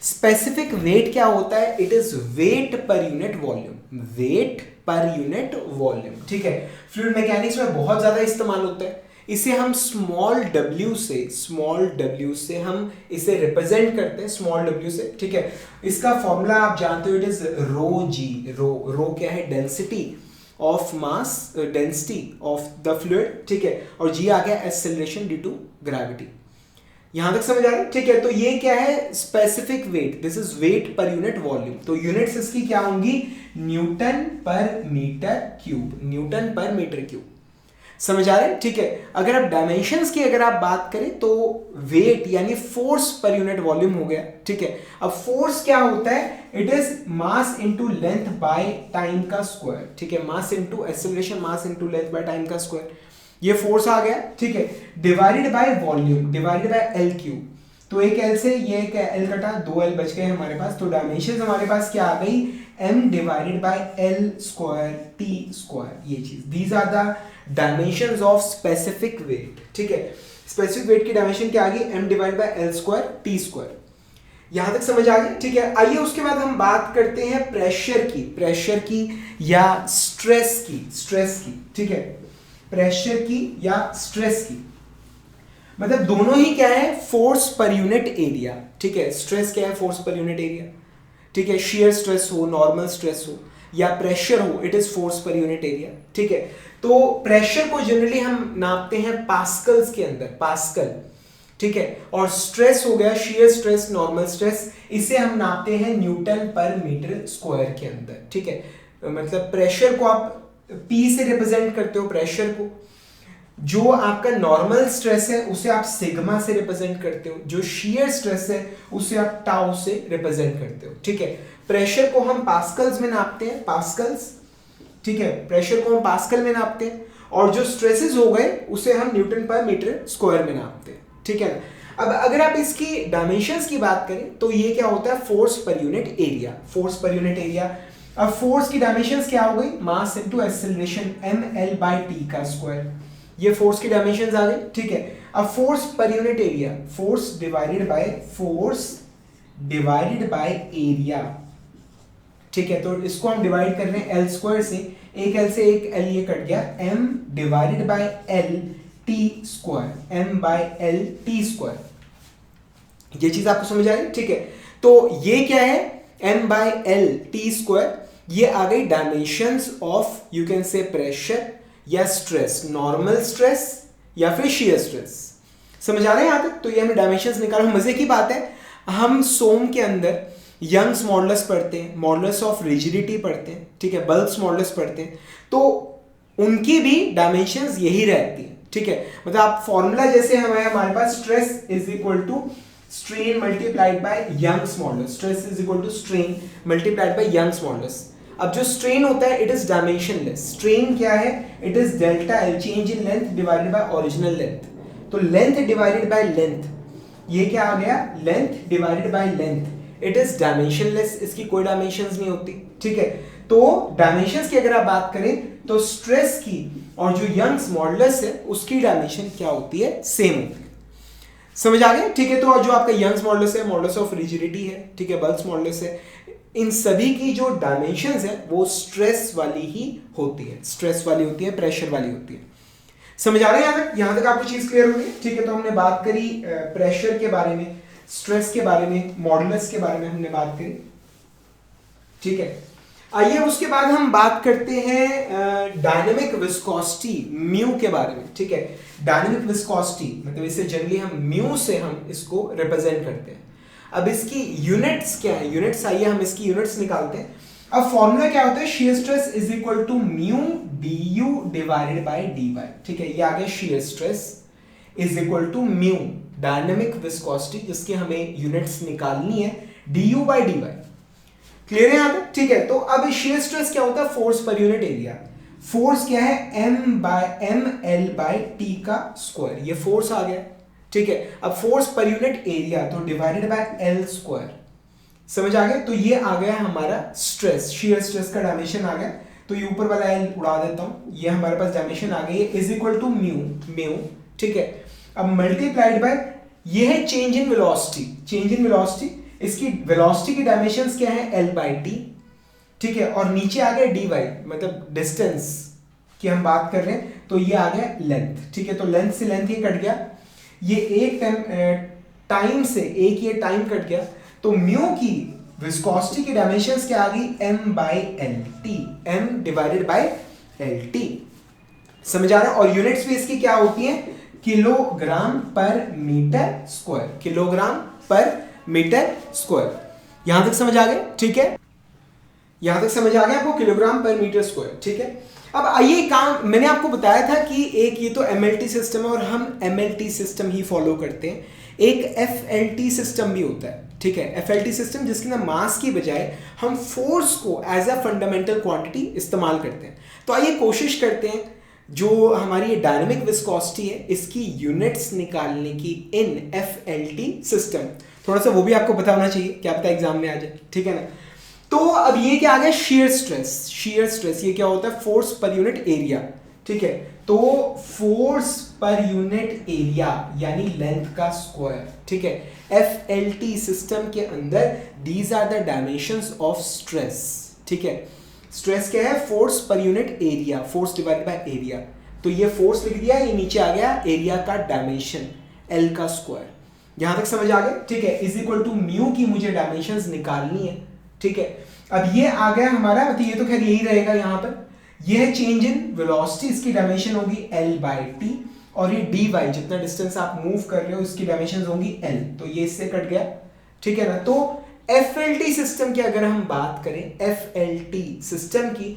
Speaker 1: Specific weight क्या होता है? It is weight per unit volume, weight per unit volume, ठीक है। फ्लूइड मैकेनिक्स में बहुत ज्यादा इस्तेमाल होता है। इसे हम स्मॉल w से हम इसे रिप्रेजेंट करते हैं, स्मॉल w से, ठीक है। इसका फॉर्मूला आप जानते हो, इट इज ρg। रो क्या है? Density of mass, density of the fluid, ठीक है। और g आ गया एक्सेलरेशन ड्यू टू ग्रेविटी। यहां तक समझ आ रहा है, ठीक है। तो ये क्या है? Specific weight, this is weight per unit volume. तो यूनिट्स इसकी क्या होंगी? Newton per metre cube, newton per metre cube. समझ आ रहा है? ठीक है। अगर आप डायमेंशंस की अगर आप बात करें तो वेट यानी फोर्स पर यूनिट वॉल्यूम हो गया। ठीक है। अब फोर्स क्या होता है? It is mass into length by time का स्क्वायर। ठीक है, mass into acceleration, mass into length by time का स्क्वायर, ये फोर्स आ गया। ठीक है, divided by volume divided by L cube. तो एक एल से ये एक एल कटा, दो एल बच गए हमारे पास। तो डायमेंशन हमारे पास क्या आ गई? m divided by L square T square, ये चीज। These are the dimensions of specific weight. ठीक है, स्पेसिफिक वेट की डायमेंशन क्या आ गई? m divided by L square T square. यहां तक समझ आ गई? ठीक है। आइए उसके बाद हम बात करते हैं प्रेशर की या स्ट्रेस की। ठीक है, प्रेशर की या स्ट्रेस की, मतलब दोनों ही क्या है? Force per unit area. ठीक है, स्ट्रेस क्या है? Force per unit area. ठीक है, शेयर स्ट्रेस हो, नॉर्मल स्ट्रेस हो या प्रेशर हो, it is force per unit area. ठीक है, तो प्रेशर को जनरली हम नापते हैं पास्कल्स के अंदर, पास्कल। ठीक है, और स्ट्रेस हो गया शेयर स्ट्रेस, नॉर्मल स्ट्रेस, इसे हम नापते हैं न्यूटन पर मीटर स्क्वायर के अंदर। ठीक है, मतलब प्रेशर को आप पी से रिप्रेजेंट करते हो, प्रेशर को। जो आपका नॉर्मल स्ट्रेस है उसे आप सिग्मा से रिप्रेजेंट करते हो, जो शेयर स्ट्रेस है उसे आप टाउ से रिप्रेजेंट करते हो। ठीक है, प्रेशर को हम पास्कल्स में नापते हैं, पास्कल्स। ठीक है, प्रेशर को हम पास्कल में नापते हैं, और जो स्ट्रेसेस हो गए उसे हम न्यूटन पर मीटर स्क्वायर में नापते हैं। ठीक है ना। अब अगर आप इसकी डायमेंशंस की बात करें तो ये क्या होता है? Force per unit area, force per unit area. अब फोर्स की डायमेंशंस क्या हो गई? Mass into acceleration ml by T का स्क्वायर, ये फोर्स की डायमेंशंस आ गई। ठीक है, अब force per unit area, force divided by area. ठीक है, तो इसको हम डिवाइड कर रहे हैं एल स्क्वायर से, एक एल से एक एल ये कट गया, m divided by L T square, m bye L T square. ये चीज आपको समझ आ रही है? ठीक है, तो ये क्या है? m bye L T square, ये आ गई dimensions of, you can say pressure या स्ट्रेस, नॉर्मल स्ट्रेस या फिर शेयर स्ट्रेस। समझ आ रहा है यहां तक? तो ये हमें डायमेंशंस निकालो। मजे की बात है, हम सोम के अंदर यंग्स मॉडुलस पढ़ते हैं, मॉडुलस ऑफ रिजिडिटी पढ़ते हैं। ठीक है, बल्क्स मॉडुलस पढ़ते हैं, तो उनकी भी डायमेंशंस यही रहती है। ठीक है, मतलब आप फॉर्मूला जैसे हमारे पास stress is equal to strain multiplied by Young's modulus, stress is equal to strain multiplied by Young's modulus. अब जो स्ट्रेन होता है इट इज डायमेंशनलेस। स्ट्रेन क्या है? It is delta L, change in length divided bye original length. तो लेंथ डिवाइडेड बाय लेंथ, ये क्या आ गया? Length divided by length, it is dimensionless, इसकी कोई डायमेंशंस नहीं होती। ठीक है, तो डायमेंशंस की अगर आप बात करें तो स्ट्रेस की और जो यंग्स मॉडुलस है उसकी डायमेंशन क्या होती है? सेम होती है। समझ आ गया? ठीक है, तो जो आपका यंग्स मॉडुलस है, मॉडुलस ऑफ रिजिडिटी है, ठीक है, बल्क्स मॉडुलस है, इन सभी की जो डायमेंशंस है वो स्ट्रेस वाली ही होती है, स्ट्रेस वाली होती है, प्रेशर वाली होती है। समझ आ रहा है यहां तक? यहां तक आपको चीज क्लियर होगी? ठीक है, तो हमने बात करी प्रेशर के बारे में, स्ट्रेस के बारे में, मॉडुलस के बारे में हमने बात करी। ठीक है, आइए उसके बाद हम बात करते हैं डायनेमिक विस्कोसिटी, म्यू के बारे में। ठीक है, डायनेमिक विस्कोसिटी मतलब इसे जनरली हम म्यू से हम इसको रिप्रेजेंट करते हैं। अब इसकी यूनिट्स क्या है? यूनिट्स, आइए हम इसकी यूनिट्स निकालते हैं। अब फॉर्मूला क्या होता है? Shear stress is equal to mu du divided by dy। ठीक है, ये आ गया shear stress is equal to mu, dynamic viscosity, जिसकी हमें यूनिट्स निकालनी है, du बाय dy। क्लियर है यहां तक? ठीक है, तो अब शियर स्ट्रेस क्या होता है? Force per unit area. Force क्या है? ml बाय टी का स्क्वायर, ये फोर्स आ गया। ठीक है, अब फोर्स पर यूनिट एरिया तो डिवाइडेड बाय एल स्क्वायर। समझ आ गया? तो ये आ गया हमारा स्ट्रेस, शियर स्ट्रेस का डायमेंशन आ गया। तो ये ऊपर वाला एल उड़ा देता हूं, ये हमारे पास डायमेंशन आ गई है, इज इक्वल टू म्यू। ठीक है, अब मल्टीप्लाइड बाय ये है change in velocity, change in velocity, इसकी वेलोसिटी की डायमेंशंस क्या है? L by T. ठीक है, और नीचे आ गया डी वाई, मतलब डिस्टेंस की हम बात कर रहे हैं, तो ये आ गया लेंथ। ठीक है, तो लेंथ से लेंथ ही कट गया, ये एक टाइम से एक ये टाइम कट गया, तो म्यू की विस्कोसिटी की डायमेंशंस क्या आ गई? m bye L T, m divided by L T. समझ आ रहा है? और यूनिट्स भी इसकी क्या होती है? Kilogram per metre square, kilogram per metre square. यहां तक समझ आ गया? ठीक है, यहां तक समझ आ गया आपको? Kilogram per metre square. ठीक है, अब आइए काम, मैंने आपको बताया था कि एक ये तो एमएलटी सिस्टम है और हम एमएलटी सिस्टम ही फॉलो करते हैं। एक एफएलटी सिस्टम भी होता है, ठीक है, एफएलटी सिस्टम जिसके ना मास की बजाय हम फोर्स को एज अ फंडामेंटल क्वांटिटी इस्तेमाल करते हैं। तो आइए कोशिश करते हैं जो हमारी ये डायनेमिक विस्कोसिटी है इसकी यूनिट्स निकालने की इन एफएलटी सिस्टम। थोड़ा सा वो भी आपको पता होना चाहिए, क्या पता एग्जाम में आ जाए, ठीक है ना। तो अब ये क्या आ गया, शेयर स्ट्रेस। शेयर स्ट्रेस ये क्या होता है, फोर्स पर यूनिट एरिया, ठीक है। तो फोर्स पर यूनिट एरिया यानी लेंथ का स्क्वायर, ठीक है। एफएलटी सिस्टम के अंदर these are the dimensions of stress, ठीक है। स्ट्रेस क्या है, force per unit area, force divided by area. तो ये फोर्स लिख दिया, ये नीचे आ गया एरिया का डायमेंशन एल का स्क्वायर। यहां तक समझ आ गया, ठीक है। इज इक्वल टू म्यू की मुझे डायमेंशंस निकालनी है, ठीक है। अब ये आ गया हमारा, मतलब ये तो खैर यही रहेगा यहाँ पर। ये है चेंज इन वेलोसिटी, इसकी डायमेंशन होगी एल बाई टी, और ये डी वाई जितना डिस्टेंस आप मूव कर रहे हो इसकी डायमेंशन होगी एल, तो ये इससे कट गया, ठीक है ना। तो एफएलटी सिस्टम की अगर हम बात करें, एफएलटी सिस्टम की,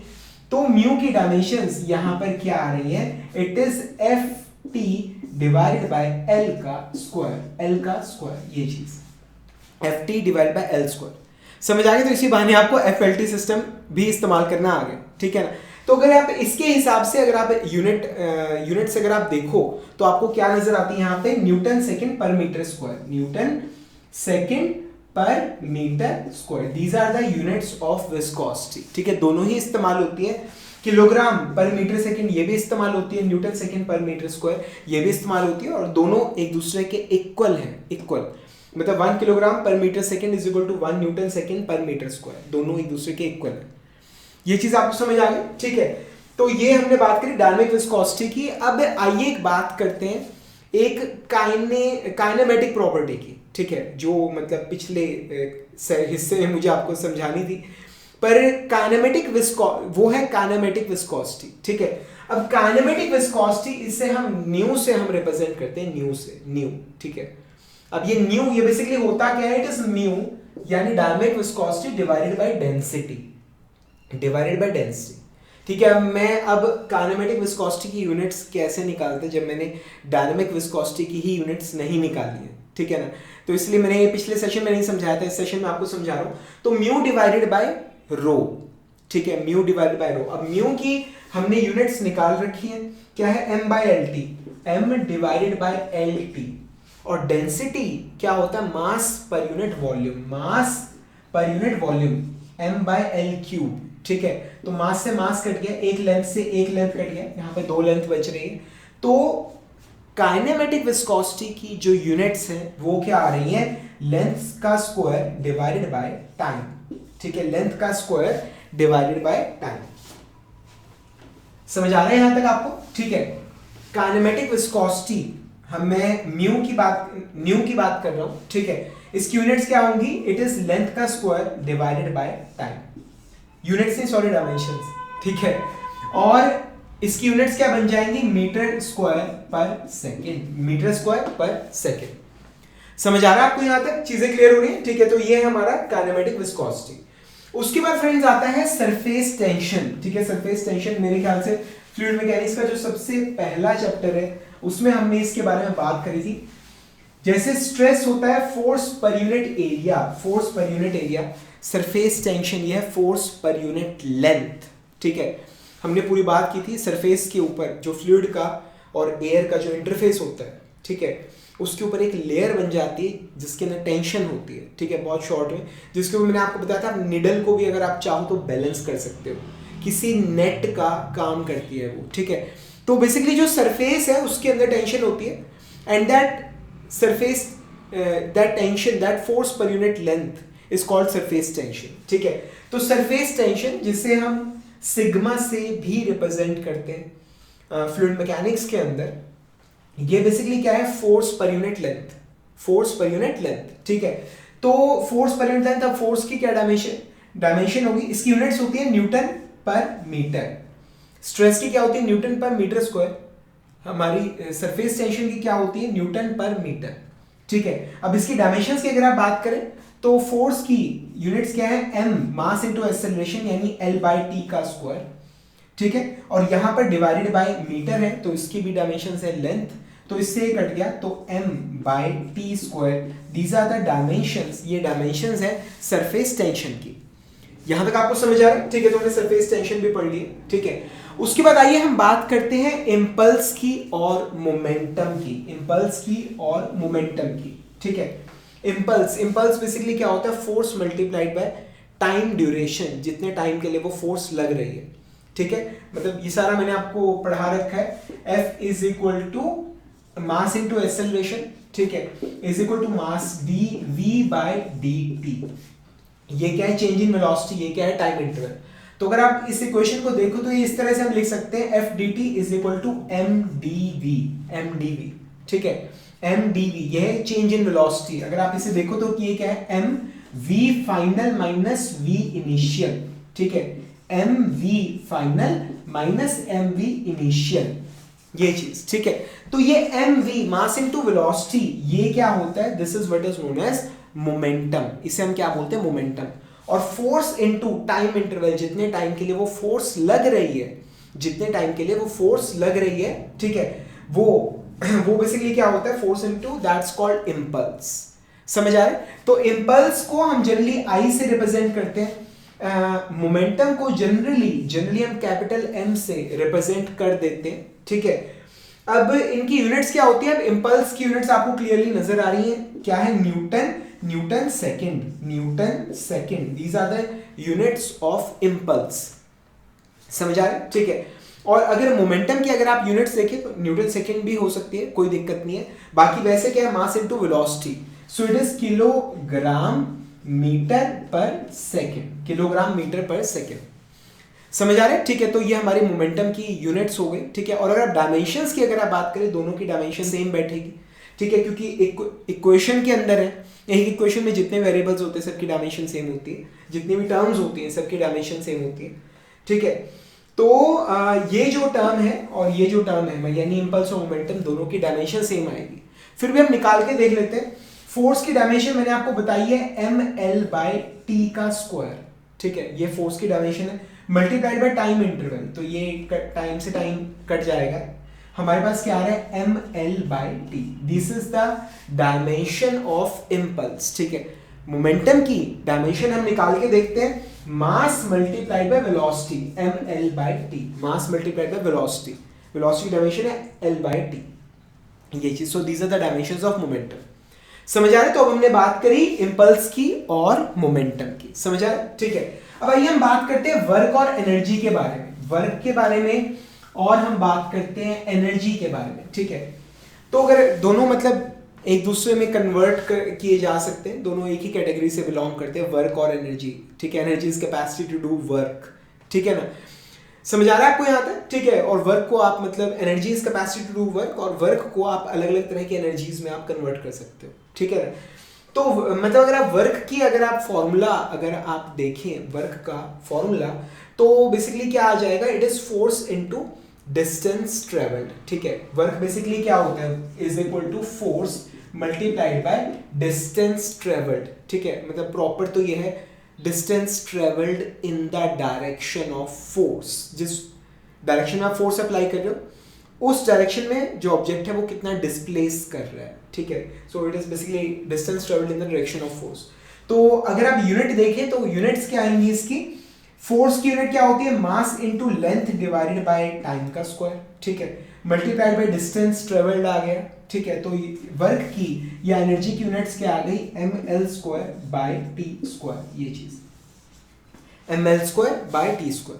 Speaker 1: तो म्यू की डायमेंशंस यहां पर क्या आ रही है, it is F T divided by L का स्क्वायर, एल का स्क्वायर, ये चीज F T divided by L square. समझ आ गया। तो इसी बहाने आपको एफएलटी सिस्टम भी इस्तेमाल करना आ गया, ठीक है ना। तो अगर आप इसके हिसाब से अगर आप यूनिट से अगर आप देखो तो आपको क्या नजर आती है यहाँ पे, newton second per metre square, newton second per metre square, these are the units of viscosity, ठीक है। दोनों ही इस्तेमाल होती है, किलोग्राम पर मीटर सेकंड ये भी इस्तेमाल होती है, Newton second per metre square ये भी इस्तेमाल होती है, और दोनों एक दूसरे के इक्वल हैं, इक्वल मतलब 1 kilogram per metre second is equal to 1 newton second per metre square, दोनों एक दूसरे के इक्वल है। ये चीज आपको समझ आ गई, ठीक है। तो ये हमने बात करी डायनामिक विस्कोसिटी की। अब आइए एक बात करते हैं एक काइनेमेटिक प्रॉपर्टी की, ठीक है, जो मतलब पिछले हिस्से में मुझे आपको समझानी थी, पर वो है काइनेमेटिक विस्कोसिटी, ठीक है। अब काइनेमेटिक विस्कोसिटी इसे हम न्यू से हम रिप्रेजेंट करते हैं, न्यू से, न्यू, ठीक है। अब ये न्यू ये बेसिकली होता क्या है, इट इज म्यू यानी dynamic viscosity divided by density, divided by density, ठीक है। मैं अब काइनेमेटिक विस्कोसिटी की यूनिट्स कैसे निकालते, जब मैंने डायनामिक विस्कोसिटी की ही यूनिट्स नहीं निकाली है, ठीक है ना। तो इसलिए मैंने ये पिछले सेशन में नहीं समझाया था, इस सेशन में आपको समझा रहा हूं। तो म्यू डिवाइडेड बाय रो, ठीक है, म्यू डिवाइडेड बाय रो। अब म्यू की हमने यूनिट्स निकाल रखी है, क्या है, M by L T, M divided by L T, और डेंसिटी क्या होता है, mass per unit volume, mass per unit volume, M by L cube, ठीक है। तो मास से मास कट गया, एक लेंथ से एक लेंथ कट गया, यहाँ पे 2 लेंथ बच रही है। तो काइनेमेटिक विस्कोसिटी की जो यूनिट्स हैं वो क्या आ रही हैं, लेंथ का स्क्वायर डिवाइडेड बाय टाइम, ठीक है, लेंथ का स्क्वायर डिवाइडेड बाय टाइम। समझ आ रहा है यहां तक आपको, ठीक है। काइनेमेटिक विस्कोसिटी मैं न्यू की बात कर रहा हूं, ठीक है। इसकी यूनिट्स क्या होंगी, इट इज लेंथ का square divided by time, units नहीं सॉरी डायमेंशंस, ठीक है। और इसकी यूनिट्स क्या बन जाएंगी, मीटर स्क्वायर पर सेकंड, मीटर स्क्वायर पर सेकंड। समझ आ रहा है आपको यहां तक, चीजें क्लियर हो रही है, ठीक है। तो ये है हमारा काइनेमेटिक विस्कोसिटी। उसके बाद फ्रेंड्स आता है सरफेस टेंशन, ठीक है। सरफेस टेंशन मेरे ख्याल से फ्लूइड मैकेनिक्स का जो सबसे पहला चैप्टर है उसमें हमने इसके बारे में बात करी थी। जैसे स्ट्रेस होता है force per unit area, force per unit area, surface tension ये है फोर्स पर यूनिट लेंथ, ठीक है। हमने पूरी बात की थी सरफेस के ऊपर जो फ्लूइड का और एयर का जो इंटरफेस होता है, ठीक है, उसके ऊपर एक लेयर बन जाती है जिसके अंदर टेंशन होती है, ठीक है, बहुत शॉर्ट में, जिसके ऊपर मैंने आपको बताया था निडल को भी अगर आप चाहो तो बैलेंस कर सकते हो, किसी नेट का काम करती है वो, ठीक है। तो बेसिकली जो सरफेस है उसके अंदर टेंशन होती है, and that surface that tension, that force per unit length is called surface tension, ठीक है। तो सरफेस टेंशन जिसे हम सिग्मा से भी रिप्रेजेंट करते हैं फ्लूइड मैकेनिक्स के अंदर, ये बेसिकली क्या है, force per unit length, force per unit length, ठीक है। तो फोर्स पर यूनिट लेंथ, अब फोर्स की क्या डायमेंशन होगी, इसकी यूनिट्स होती है न्यूटन पर मीटर। स्ट्रेस की क्या होती है, न्यूटन पर मीटर स्क्वायर। हमारी सरफेस टेंशन की क्या होती है, न्यूटन पर मीटर, ठीक है। अब इसकी डायमेंशंस की अगर आप बात करें तो फोर्स की यूनिट्स क्या है, m मास इनटू एक्सेलरेशन यानी l बाय t का स्क्वायर, ठीक है, और यहाँ पर डिवाइडेड बाय मीटर है तो इसकी भी डायमेंशन है लेंथ, तो इससे ये कट गया तो m/t²। These are the dimensions, ये डायमेंशंस है सरफेस टेंशन की। यहां तक आपको समझ आ रहा है? ठीक है, तो हमने सरफेस टेंशन भी पढ़ ली है। ठीक है, उसके बाद आइए हम बात करते हैं इंपल्स की और मोमेंटम की। इंपल्स की और मोमेंटम की। ठीक है, इंपल्स बेसिकली क्या होता है? Force multiplied by time duration, जितने टाइम के लिए वो फोर्स लग रही है। ठीक है, मतलब ये सारा मैंने आपको पढ़ा रखा है। F is equal to mass into acceleration, ठीक है, is equal to mass dv/dt। ये क्या है? Change in velocity. ये क्या है? Time interval. तो अगर आप इस इक्वेशन को देखो तो ये इस तरह से हम लिख सकते हैं F dt is equal to mdv। ठीक है, mdv ये है चेंज इन वेलोसिटी। अगर आप इसे देखो तो ये क्या है? mv final minus v initial. ठीक है, mv final minus mv initial, ये चीज। ठीक है, तो ये mv मास इनटू वेलोसिटी, ये क्या होता है? This is what is known as momentum. इसे हम क्या बोलते हैं? मोमेंटम। और फोर्स इनटू टाइम इंटरवल, जितने टाइम के लिए वो फोर्स लग रही है, जितने टाइम के लिए वो फोर्स लग रही है, ठीक है, वो बेसिकली क्या होता है? Force into that's called impulse. समझ आ रहा है? तो इंपल्स को हम जनरली आई से रिप्रेजेंट करते हैं, मोमेंटम को जनरली हम कैपिटल एम से रिप्रेजेंट कर देते हैं। ठीक है, अब इनकी यूनिट्स क्या होती है? अब इंपल्स की यूनिट्स आपको क्लियरली नजर आ रही है, क्या है? Newton second. These are the units of impulse. समझ आ रहा है? ठीक है, और अगर मोमेंटम की अगर आप यूनिट्स देखें तो न्यूटन सेकेंड भी हो सकती है, कोई दिक्कत नहीं है। बाकी वैसे क्या है? Mass into velocity, so it is kilogram metre per second. Kilogram metre per second. समझ आ रहा है? ठीक है, तो ये हमारी मोमेंटम की यूनिट्स हो गई। ठीक है, और अगर आप डायमेंशंस की अगर आप बात करें, दोनों की डायमेंशन सेम बैठेगी। ठीक है, क्योंकि एक इक्वेशन के अंदर है, एक इक्वेशन में जितने वेरिएबल्स होते हैं सबकी डायमेंशन सेम होती है, जितनी भी टर्म्स होती हैं सबकी डायमेंशन सेम होती है। ठीक है, तो ये जो टर्म है और ये जो टर्म है, यानी इंपल्स और मोमेंटम, दोनों की डायमेंशन सेम आएगी। फिर भी हम निकाल के देख लेते हैं। फोर्स की डायमेंशन मैंने आपको बताई है ml/t का स्क्वायर। ठीक है, ये फोर्स की डायमेंशन है, मल्टीप्लाइड बाय टाइम इंटरवल, तो ये टाइम से टाइम कट जाएगा। हमारे पास क्या आ रहा है? ml/t। This is the dimension of impulse. ठीक है, मोमेंटम की डायमेंशन हम निकाल के देखते हैं, mass multiplied by velocity, ml/t। Mass multiplied by velocity, velocity dimension है l/t, ये चीज। So these are the dimensions of momentum. समझ आ रहा है? तो अब हमने बात करी इंपल्स की और मोमेंटम की। समझ आ रहा है? ठीक है, अब आइए हम बात करते हैं वर्क और एनर्जी के बारे में। वर्क के बारे में और हम बात करते हैं एनर्जी के बारे में। ठीक है, तो अगर दोनों मतलब एक दूसरे में कन्वर्ट किए जा सकते हैं, दोनों एक ही कैटेगरी से बिलोंग करते हैं, वर्क और एनर्जी। ठीक है, energy is capacity to do work. ठीक है ना? समझ आ रहा है आपको यहाँ तक? ठीक है, और वर्क को आप मतलब energy is capacity to do work, और वर्क को आप अलग अलग तरह की एनर्जीज में आप कन्वर्ट कर सकते हो। ठीक है ना? तो मतलब अगर आप वर्क की अगर आप फॉर्मूला अगर आप देखें, वर्क का फॉर्मूला, तो बेसिकली क्या आ जाएगा? It is force into distance travelled. ठीक है, वर्क बेसिकली क्या होता है? Is equal to force multiplied by distance travelled. ठीक है, मतलब प्रॉपर तो ये है distance travelled in the direction of force. जिस डायरेक्शन में आप फोर्स अप्लाई कर रहे हो उस डायरेक्शन में जो ऑब्जेक्ट है वो कितना डिस्प्लेस कर रहा है। ठीक है, सो it is basically distance travelled in the direction of force. तो अगर आप यूनिट देखें तो यूनिट्स क्या आएंगी इसकी? फोर्स की यूनिट क्या होती है? Mass into length divided by time का स्क्वायर। ठीक है, मल्टीप्लाइड बाय डिस्टेंस ट्रेवल्ड आ गया। ठीक है, तो वर्क की या एनर्जी की यूनिट्स क्या आ गई? ml/t², ये चीज ml/t²,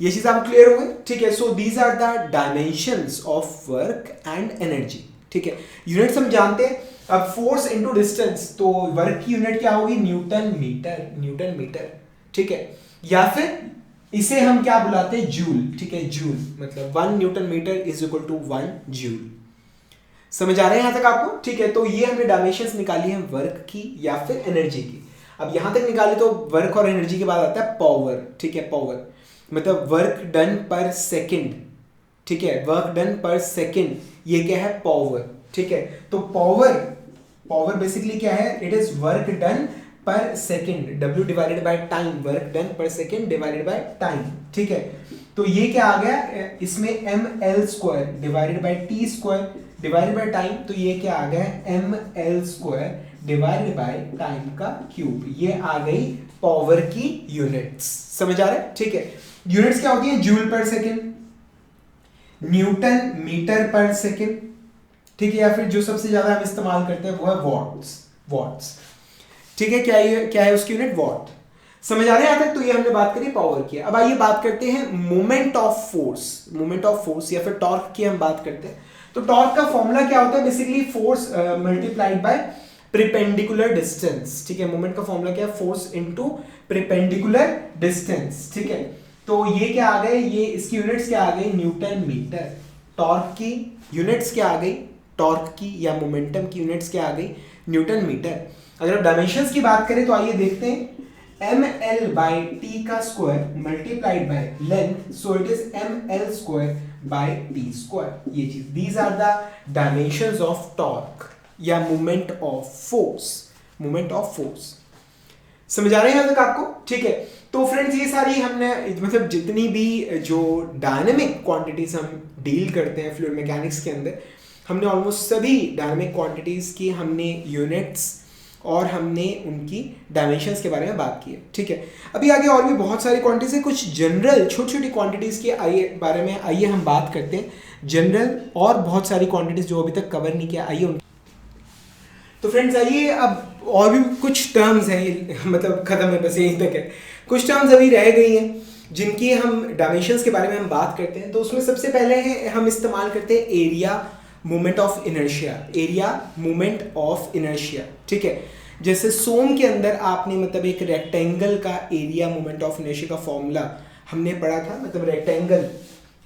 Speaker 1: ये चीज आपको क्लियर हो गई? ठीक है, so these are the dimensions of work and energy. ठीक है, यूनिट्स हम जानते हैं। अब फोर्स इनटू डिस्टेंस, तो वर्क की यूनिट क्या होगी? Newton metre. ठीक है, या फिर इसे हम क्या बुलाते हैं? जूल। ठीक है, जूल मतलब 1 newton metre is equal to 1 joule. समझ आ रहे हैं यहां तक आपको? ठीक है, तो ये हमने डायमेंशंस निकाली है वर्क की या फिर एनर्जी की। अब यहां तक निकाले तो वर्क और एनर्जी के बाद आता है पावर। ठीक है, पावर मतलब वर्क डन पर सेकेंड। ठीक है, वर्क डन पर सेकेंड, ये क्या है? पावर। ठीक है, तो पावर बेसिकली क्या है? It is work done per second, W divided by time, work done per second divided by time. ठीक है, तो ये क्या आ गया, इसमें M L square divided by T square divided by time, तो ये क्या आ गया, M L square divided by time का क्यूब। ये आ गई पावर की यूनिट्स। समझ आ रहा है? ठीक है, यूनिट्स क्या होती है, joule per second, newton metre per second, ठीक है, या फिर जो सबसे ज्यादा हम इस्तेमाल करते हैं वो है वॉट्स। ठीक है, क्या है उसकी यूनिट, वॉट। समझ आ रहा है यहाँ तक? तो ये हमने बात करी पावर की। अब आइए बात करते हैं मोमेंट ऑफ फोर्स या फिर टॉर्क की हम बात करते हैं। तो टॉर्क का फॉर्मूला क्या होता है, basically force multiplied by perpendicular distance. ठीक है, मोमेंट का फॉर्मूला क्या है, फोर्स इनटू प्रिपेंडिकुलर डिस्टेंस। ठीक है, तो ये क्या आ गए, ये इसकी यूनिट्स क्या आ गई, न्यूटन मीटर। टॉर्क की यूनिट्स क्या आ गई, टॉर्क की या मोमेंटम की यूनिट्स क्या आ गई, न्यूटन मीटर। अगर आप डायमेंशंस की बात करें तो आइए देखते हैं, एम एल बाई टी का square multiplied by length, so it is M L square by T square. ये चीज, these are the dimensions of torque या मोमेंट ऑफ फोर्स। समझ आ रहे हैं यहां तक आपको? ठीक है, तो फ्रेंड्स ये सारी हमने मतलब जितनी भी जो डायनेमिक क्वांटिटीज हम डील करते हैं फ्लूइड मैकेनिक्स के अंदर, हमने ऑलमोस्ट सभी डायनेमिक क्वांटिटीज की हमने यूनिट्स और हमने उनकी डायमेंशंस के बारे में बात की है। ठीक है, अभी आगे और भी बहुत सारी क्वांटिटीज है, कुछ जनरल छोटी छोटी क्वांटिटीज के बारे में आइए हम बात करते हैं। जनरल और बहुत सारी क्वांटिटीज जो अभी तक कवर नहीं किया, आइए तो फ्रेंड्स आइए अब और भी कुछ टर्म्स हैं, मतलब खत्म है, बस यहीं तक है। कुछ टर्म्स अभी रह गई हैं जिनकी हम डायमेंशंस के बारे में हम बात करते हैं। तो उसमें सबसे पहले है हम इस्तेमाल करते हैं एरिया मोमेंट ऑफ इनर्शिया। ठीक है, जैसे सोम के अंदर आपने मतलब एक रेक्टेंगल का एरिया मोमेंट ऑफ इनर्शिया का फॉर्मूला हमने पढ़ा था। मतलब रेक्टेंगल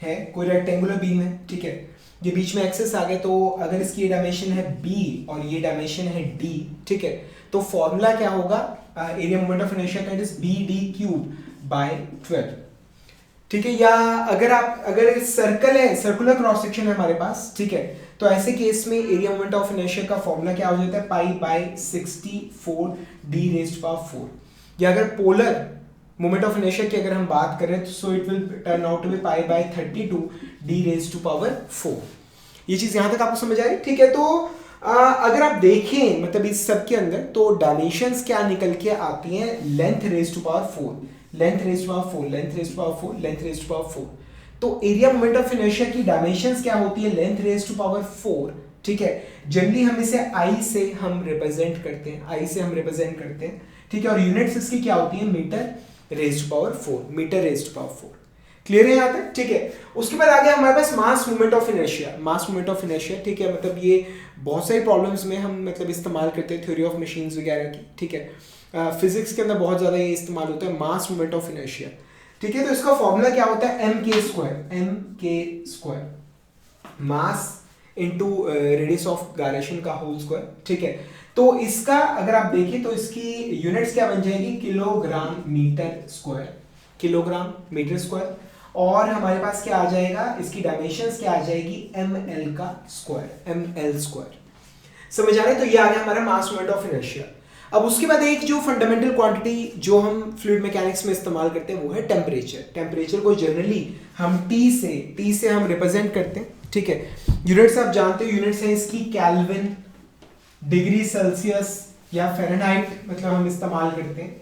Speaker 1: है, कोई रेक्टेंगुलर बीम है, ठीक है, ये बीच में एक्सेस आ गए, तो अगर इसकी ये डायमेंशन है b और ये डायमेंशन है d, ठीक है, तो फॉर्मूला क्या होगा एरिया मोमेंट ऑफ इनर्शिया का, it is bd cube by 12। ठीक है, या अगर सर्कल है, सर्कुलर क्रॉस सेक्शन है हमारे पास, ठीक है, तो ऐसे केस में एरिया मोमेंट ऑफ इनर्शिया का फॉर्मूला क्या हो जाता है, pi by 64 d raised power 4। या अगर पोलर मोमेंट ऑफ इनर्शिया की अगर हम बात करें तो so it will turn out to be pi by 32 d raised to power 4। ये चीज यहां तक आपको समझ आई? ठीक है, तो अगर आप देखें मतलब इस सब के अंदर तो डायमेंशंस क्या निकल के आती हैं, length raised to power 4, length raised to power 4, length raised to power 4, length raised to power 4। तो एरिया मोमेंट ऑफ इनर्शिया की डायमेंशंस क्या होती है, लेंथ रेज़्ड टू पावर 4। ठीक है, जनरली हम इसे I से हम रिप्रेजेंट करते हैं, ठीक है, और यूनिट्स इसकी क्या होती है, metre raised to power 4, metre raised to power 4। Clear है यहाँ तक? ठीक है, उसके बाद आ गया हमारे पास मास मूवमेंट ऑफ इनर्शिया। ठीक है, मतलब ये बहुत सारी प्रॉब्लम्स में हम मतलब इस्तेमाल करते हैं, थ्योरी ऑफ मशीन्स वगैरह की। ठीक है, फिजिक्स के अंदर बहुत ज़्यादा ये इस्तेमाल होता है, मास मूवमेंट ऑफ इनर्शिया। ठीक है, तो इसका फॉर्मूला क्या होता है, एम के square mass into radius of gyration का होल स्क्वायर। ठीक है, तो इसका अगर आप देखें तो इसकी यूनिट्स क्या बन जाएगी, किलोग्राम मीटर स्क्वायर, और हमारे पास क्या आ जाएगा, इसकी डायमेंशंस क्या आ जाएगी, ml का स्क्वायर। समझ आ रहा है? तो ये आ गया हमारा मास मोमेंट ऑफ इनर्शिया। अब उसके बाद एक जो फंडामेंटल क्वांटिटी जो हम फ्लूइड मैकेनिक्स में इस्तेमाल करते हैं वो है टेम्परेचर को जनरली हम T से हम रिप्रेजेंट करते हैं। ठीक है, यूनिट्स आप जानते हो, यूनिट्स हैं इसकी केल्विन, डिग्री सेल्सियस या फ़ारेनहाइट, मतलब हम इस्तेमाल करते हैं।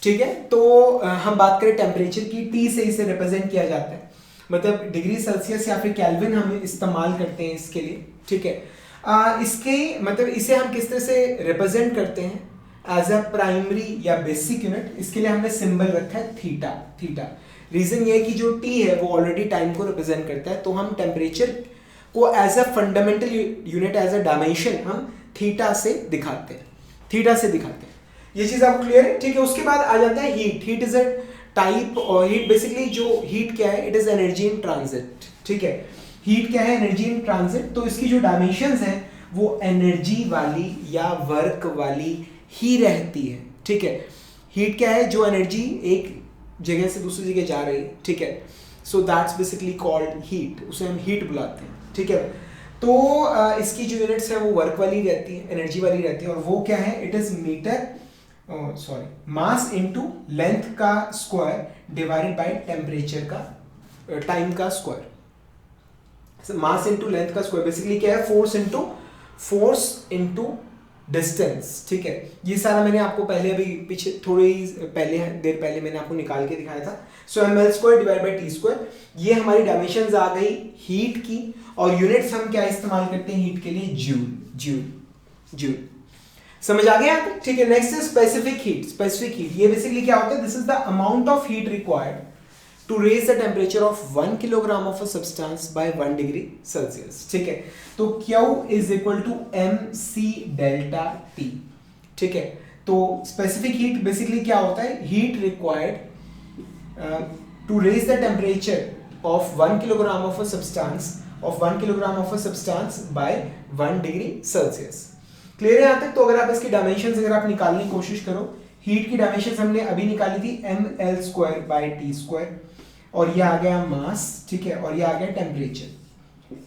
Speaker 1: ठीक है, तो हम बात करें टेम्परेचर की, T से इसे रिप्रेजेंट किया जाता है, मतलब डिग्री सेल्सियस या फिर केल्विन हम इस्तेमाल करते हैं इसके लिए। ठीक है, इसके मतलब इसे हम किस तरह से रिप्रेजेंट करते हैं एज अ प्राइमरी या बेसिक यूनिट, इसके लिए हमने सिंबल रखा है थीटा। रीजन ये है कि जो T है वो ऑलरेडी टाइम को रिप्रेजेंट करता है, तो हम टेम्परेचर को as a fundamental unit, as a dimension हम थीटा से दिखाते हैं। ये चीज आपको क्लियर है? ठीक है, उसके बाद आ जाता है हीट इज अ टाइप, और हीट बेसिकली जो हीट क्या है, it is energy in transit. ठीक है, हीट क्या है, एनर्जी इन ट्रांजिट, तो इसकी जो डायमेंशंस हैं वो एनर्जी वाली या वर्क वाली ही रहती है। ठीक है, हीट क्या है, जो एनर्जी एक जगह से दूसरी जगह जा रही है। ठीक है, so that's basically called heat, उसे हम हीट बुलाते हैं। ठीक है, तो इसकी जो यूनिट्स है वो वर्क वाली रहती है, एनर्जी वाली रहती है, और वो क्या है, it is metre sorry, mass into length का स्क्वायर डिवाइडेड बाय टेम्परेचर का टाइम का स्क्वायर। मास इनटू लेंथ का स्क्वायर बेसिकली क्या है, फोर्स इनटू डिस्टेंस। ठीक है, ये सारा मैंने आपको पहले अभी पीछे थोड़ी पहले देर पहले मैंने आपको निकाल के दिखाया था। सो ml square divide by T square, ये हमारी डायमेंशंस आ गई हीट की, और यूनिट्स हम क्या इस्तेमाल करते हैं हीट के लिए, जूल। समझ आ गया? ठीक है, नेक्स्ट है स्पेसिफिक हीट। ये बेसिकली क्या होता है, this is the amount of heat required to raise the temperature of 1 kilogram of a substance by 1 degree Celsius। ठीक है, तो Q is equal to mc delta T। ठीक है, तो स्पेसिफिक हीट बेसिकली क्या होता है, heat required to raise the temperature of 1 kilogram of a substance by 1 degree Celsius. Clear है यहाँ तक? तो अगर आप इसकी डायमेंशंस अगर आप निकालने की कोशिश करो, हीट की डायमेंशंस हमने अभी निकाली थी ml square by T square, और ये आ गया मास। ठीक है, और ये आ गया टेम्परेचर।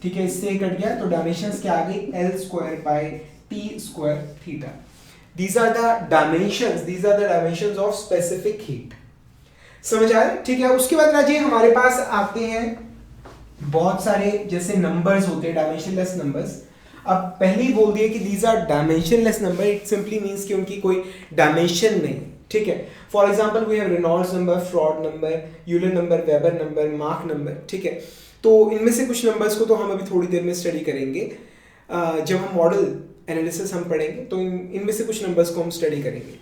Speaker 1: ठीक है, इससे कट गया तो डायमेंशंस क्या आ गई, l square by T square theta. These are the dimensions of specific heat. समझ आ रहा है? ठीक है, उसके बाद राजी हमारे पास आते हैं बहुत सारे जैसे नंबर्स होते हैं, डायमेंशनलेस नंबर्स। अब पहले ही बोल दिया कि these are dimensionless number, it simply means कि उनकी कोई डायमेंशन नहीं। ठीक है, for example we have Reynolds number, Froude number, Euler number, Weber number, मार्क नंबर। ठीक है, तो इनमें से कुछ नंबर्स को तो हम अभी थोड़ी देर में स्टडी करेंगे, जब हम मॉडल एनालिसिस हम पढ़ेंगे तो इनमें से कुछ नंबर्स को हम स्टडी करेंगे।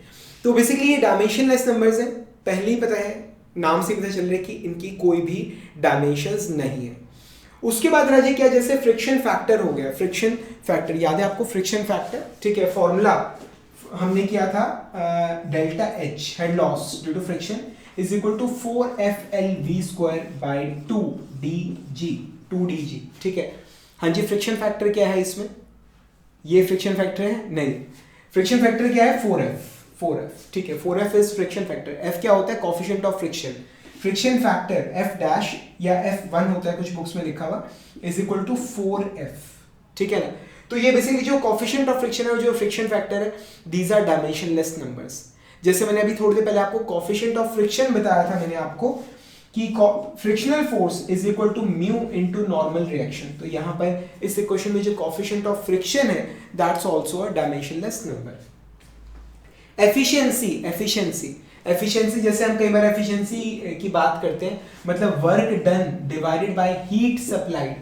Speaker 1: तो बेसिकली ये डायमेंशनलेस नंबर्स हैं, पहले ही पता है, नाम से पता चल रहा है कि इनकी कोई भी डायमेंशंस नहीं है। उसके बाद राजे क्या, जैसे फ्रिक्शन फैक्टर हो गया, फ्रिक्शन फैक्टर याद है आपको, फ्रिक्शन फैक्टर। ठीक है, फॉर्मूला हमने किया था delta H head loss due to friction is equal to 4FLV square by 2dg। ठीक है, हाँ जी, फ्रिक्शन फैक्टर क्या है इसमें, ये फ्रिक्शन फैक्टर है नहीं, फ्रिक्शन फैक्टर क्या है, 4F। ठीक है, 4F is friction factor. F क्या होता है, coefficient of friction. Friction factor F dash या F1 होता है कुछ बुक्स में लिखा हुआ, इज इक्वल टू 4F। ठीक है ना, तो ये बेसिकली जो कोफिशिएंट ऑफ फ्रिक्शन है और जो फ्रिक्शन फैक्टर है, दीज आर डायमेंशनलेस नंबर्स। जैसे मैंने अभी थोड़ी देर पहले आपको कोफिशिएंट ऑफ फ्रिक्शन बताया था मैंने आपको कि frictional force is equal to mu into normal reaction. तो यहाँ पर इस इक्वेशन में जो कोफिशिएंट ऑफ फ्रिक्शन है, that's also a dimensionless number. Efficiency जैसे हम कई बार एफिशिएंसी की बात करते हैं, मतलब work done divided by heat supplied.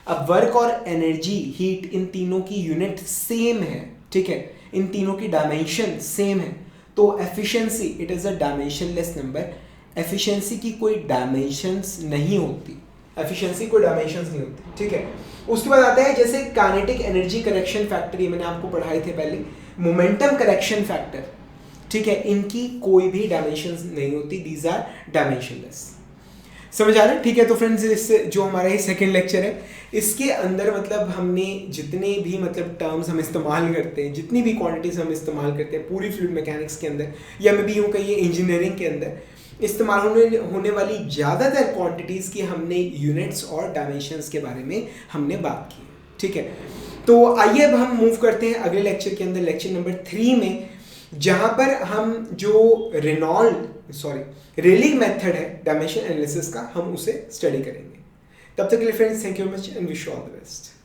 Speaker 1: अब वर्क और एनर्जी, हीट, इन तीनों की यूनिट सेम है। ठीक है, इन तीनों की डायमेंशन सेम है, तो efficiency it is a dimensionless number. Efficiency की कोई डायमेंशंस नहीं होती, ठीक है, उसके बाद आता है जैसे काइनेटिक एनर्जी करेक्शन फैक्टर, ये मैंने आपको पढ़ाए थे पहले, मोमेंटम करेक्शन फैक्टर। ठीक है, इनकी कोई भी डायमेंशंस नहीं होती, दीज आर डायमेंशनलेस। समझ आ रहा है? ठीक है, तो फ्रेंड्स इस जो हमारा ये सेकंड लेक्चर है, इसके अंदर मतलब हमने जितने भी मतलब टर्म्स हम इस्तेमाल करते हैं, जितनी भी क्वांटिटीज हम इस्तेमाल करते हैं पूरी फ्लूइड मैकेनिक्स के अंदर, या मैं भी यूँ कहिए इंजीनियरिंग के अंदर इस्तेमाल होने वाली ज़्यादातर क्वांटिटीज़ की हमने यूनिट्स और डायमेंशंस के बारे में हमने बात की। ठीक है, तो आइए अब हम मूव करते हैं अगले लेक्चर के अंदर, लेक्चर नंबर 3 में, जहाँ पर हम जो रेलिंग मेथड है डायमेंशन एनालिसिस का, हम उसे स्टडी करेंगे। तब तक के लिए friends, thank you very much and wish you all the best.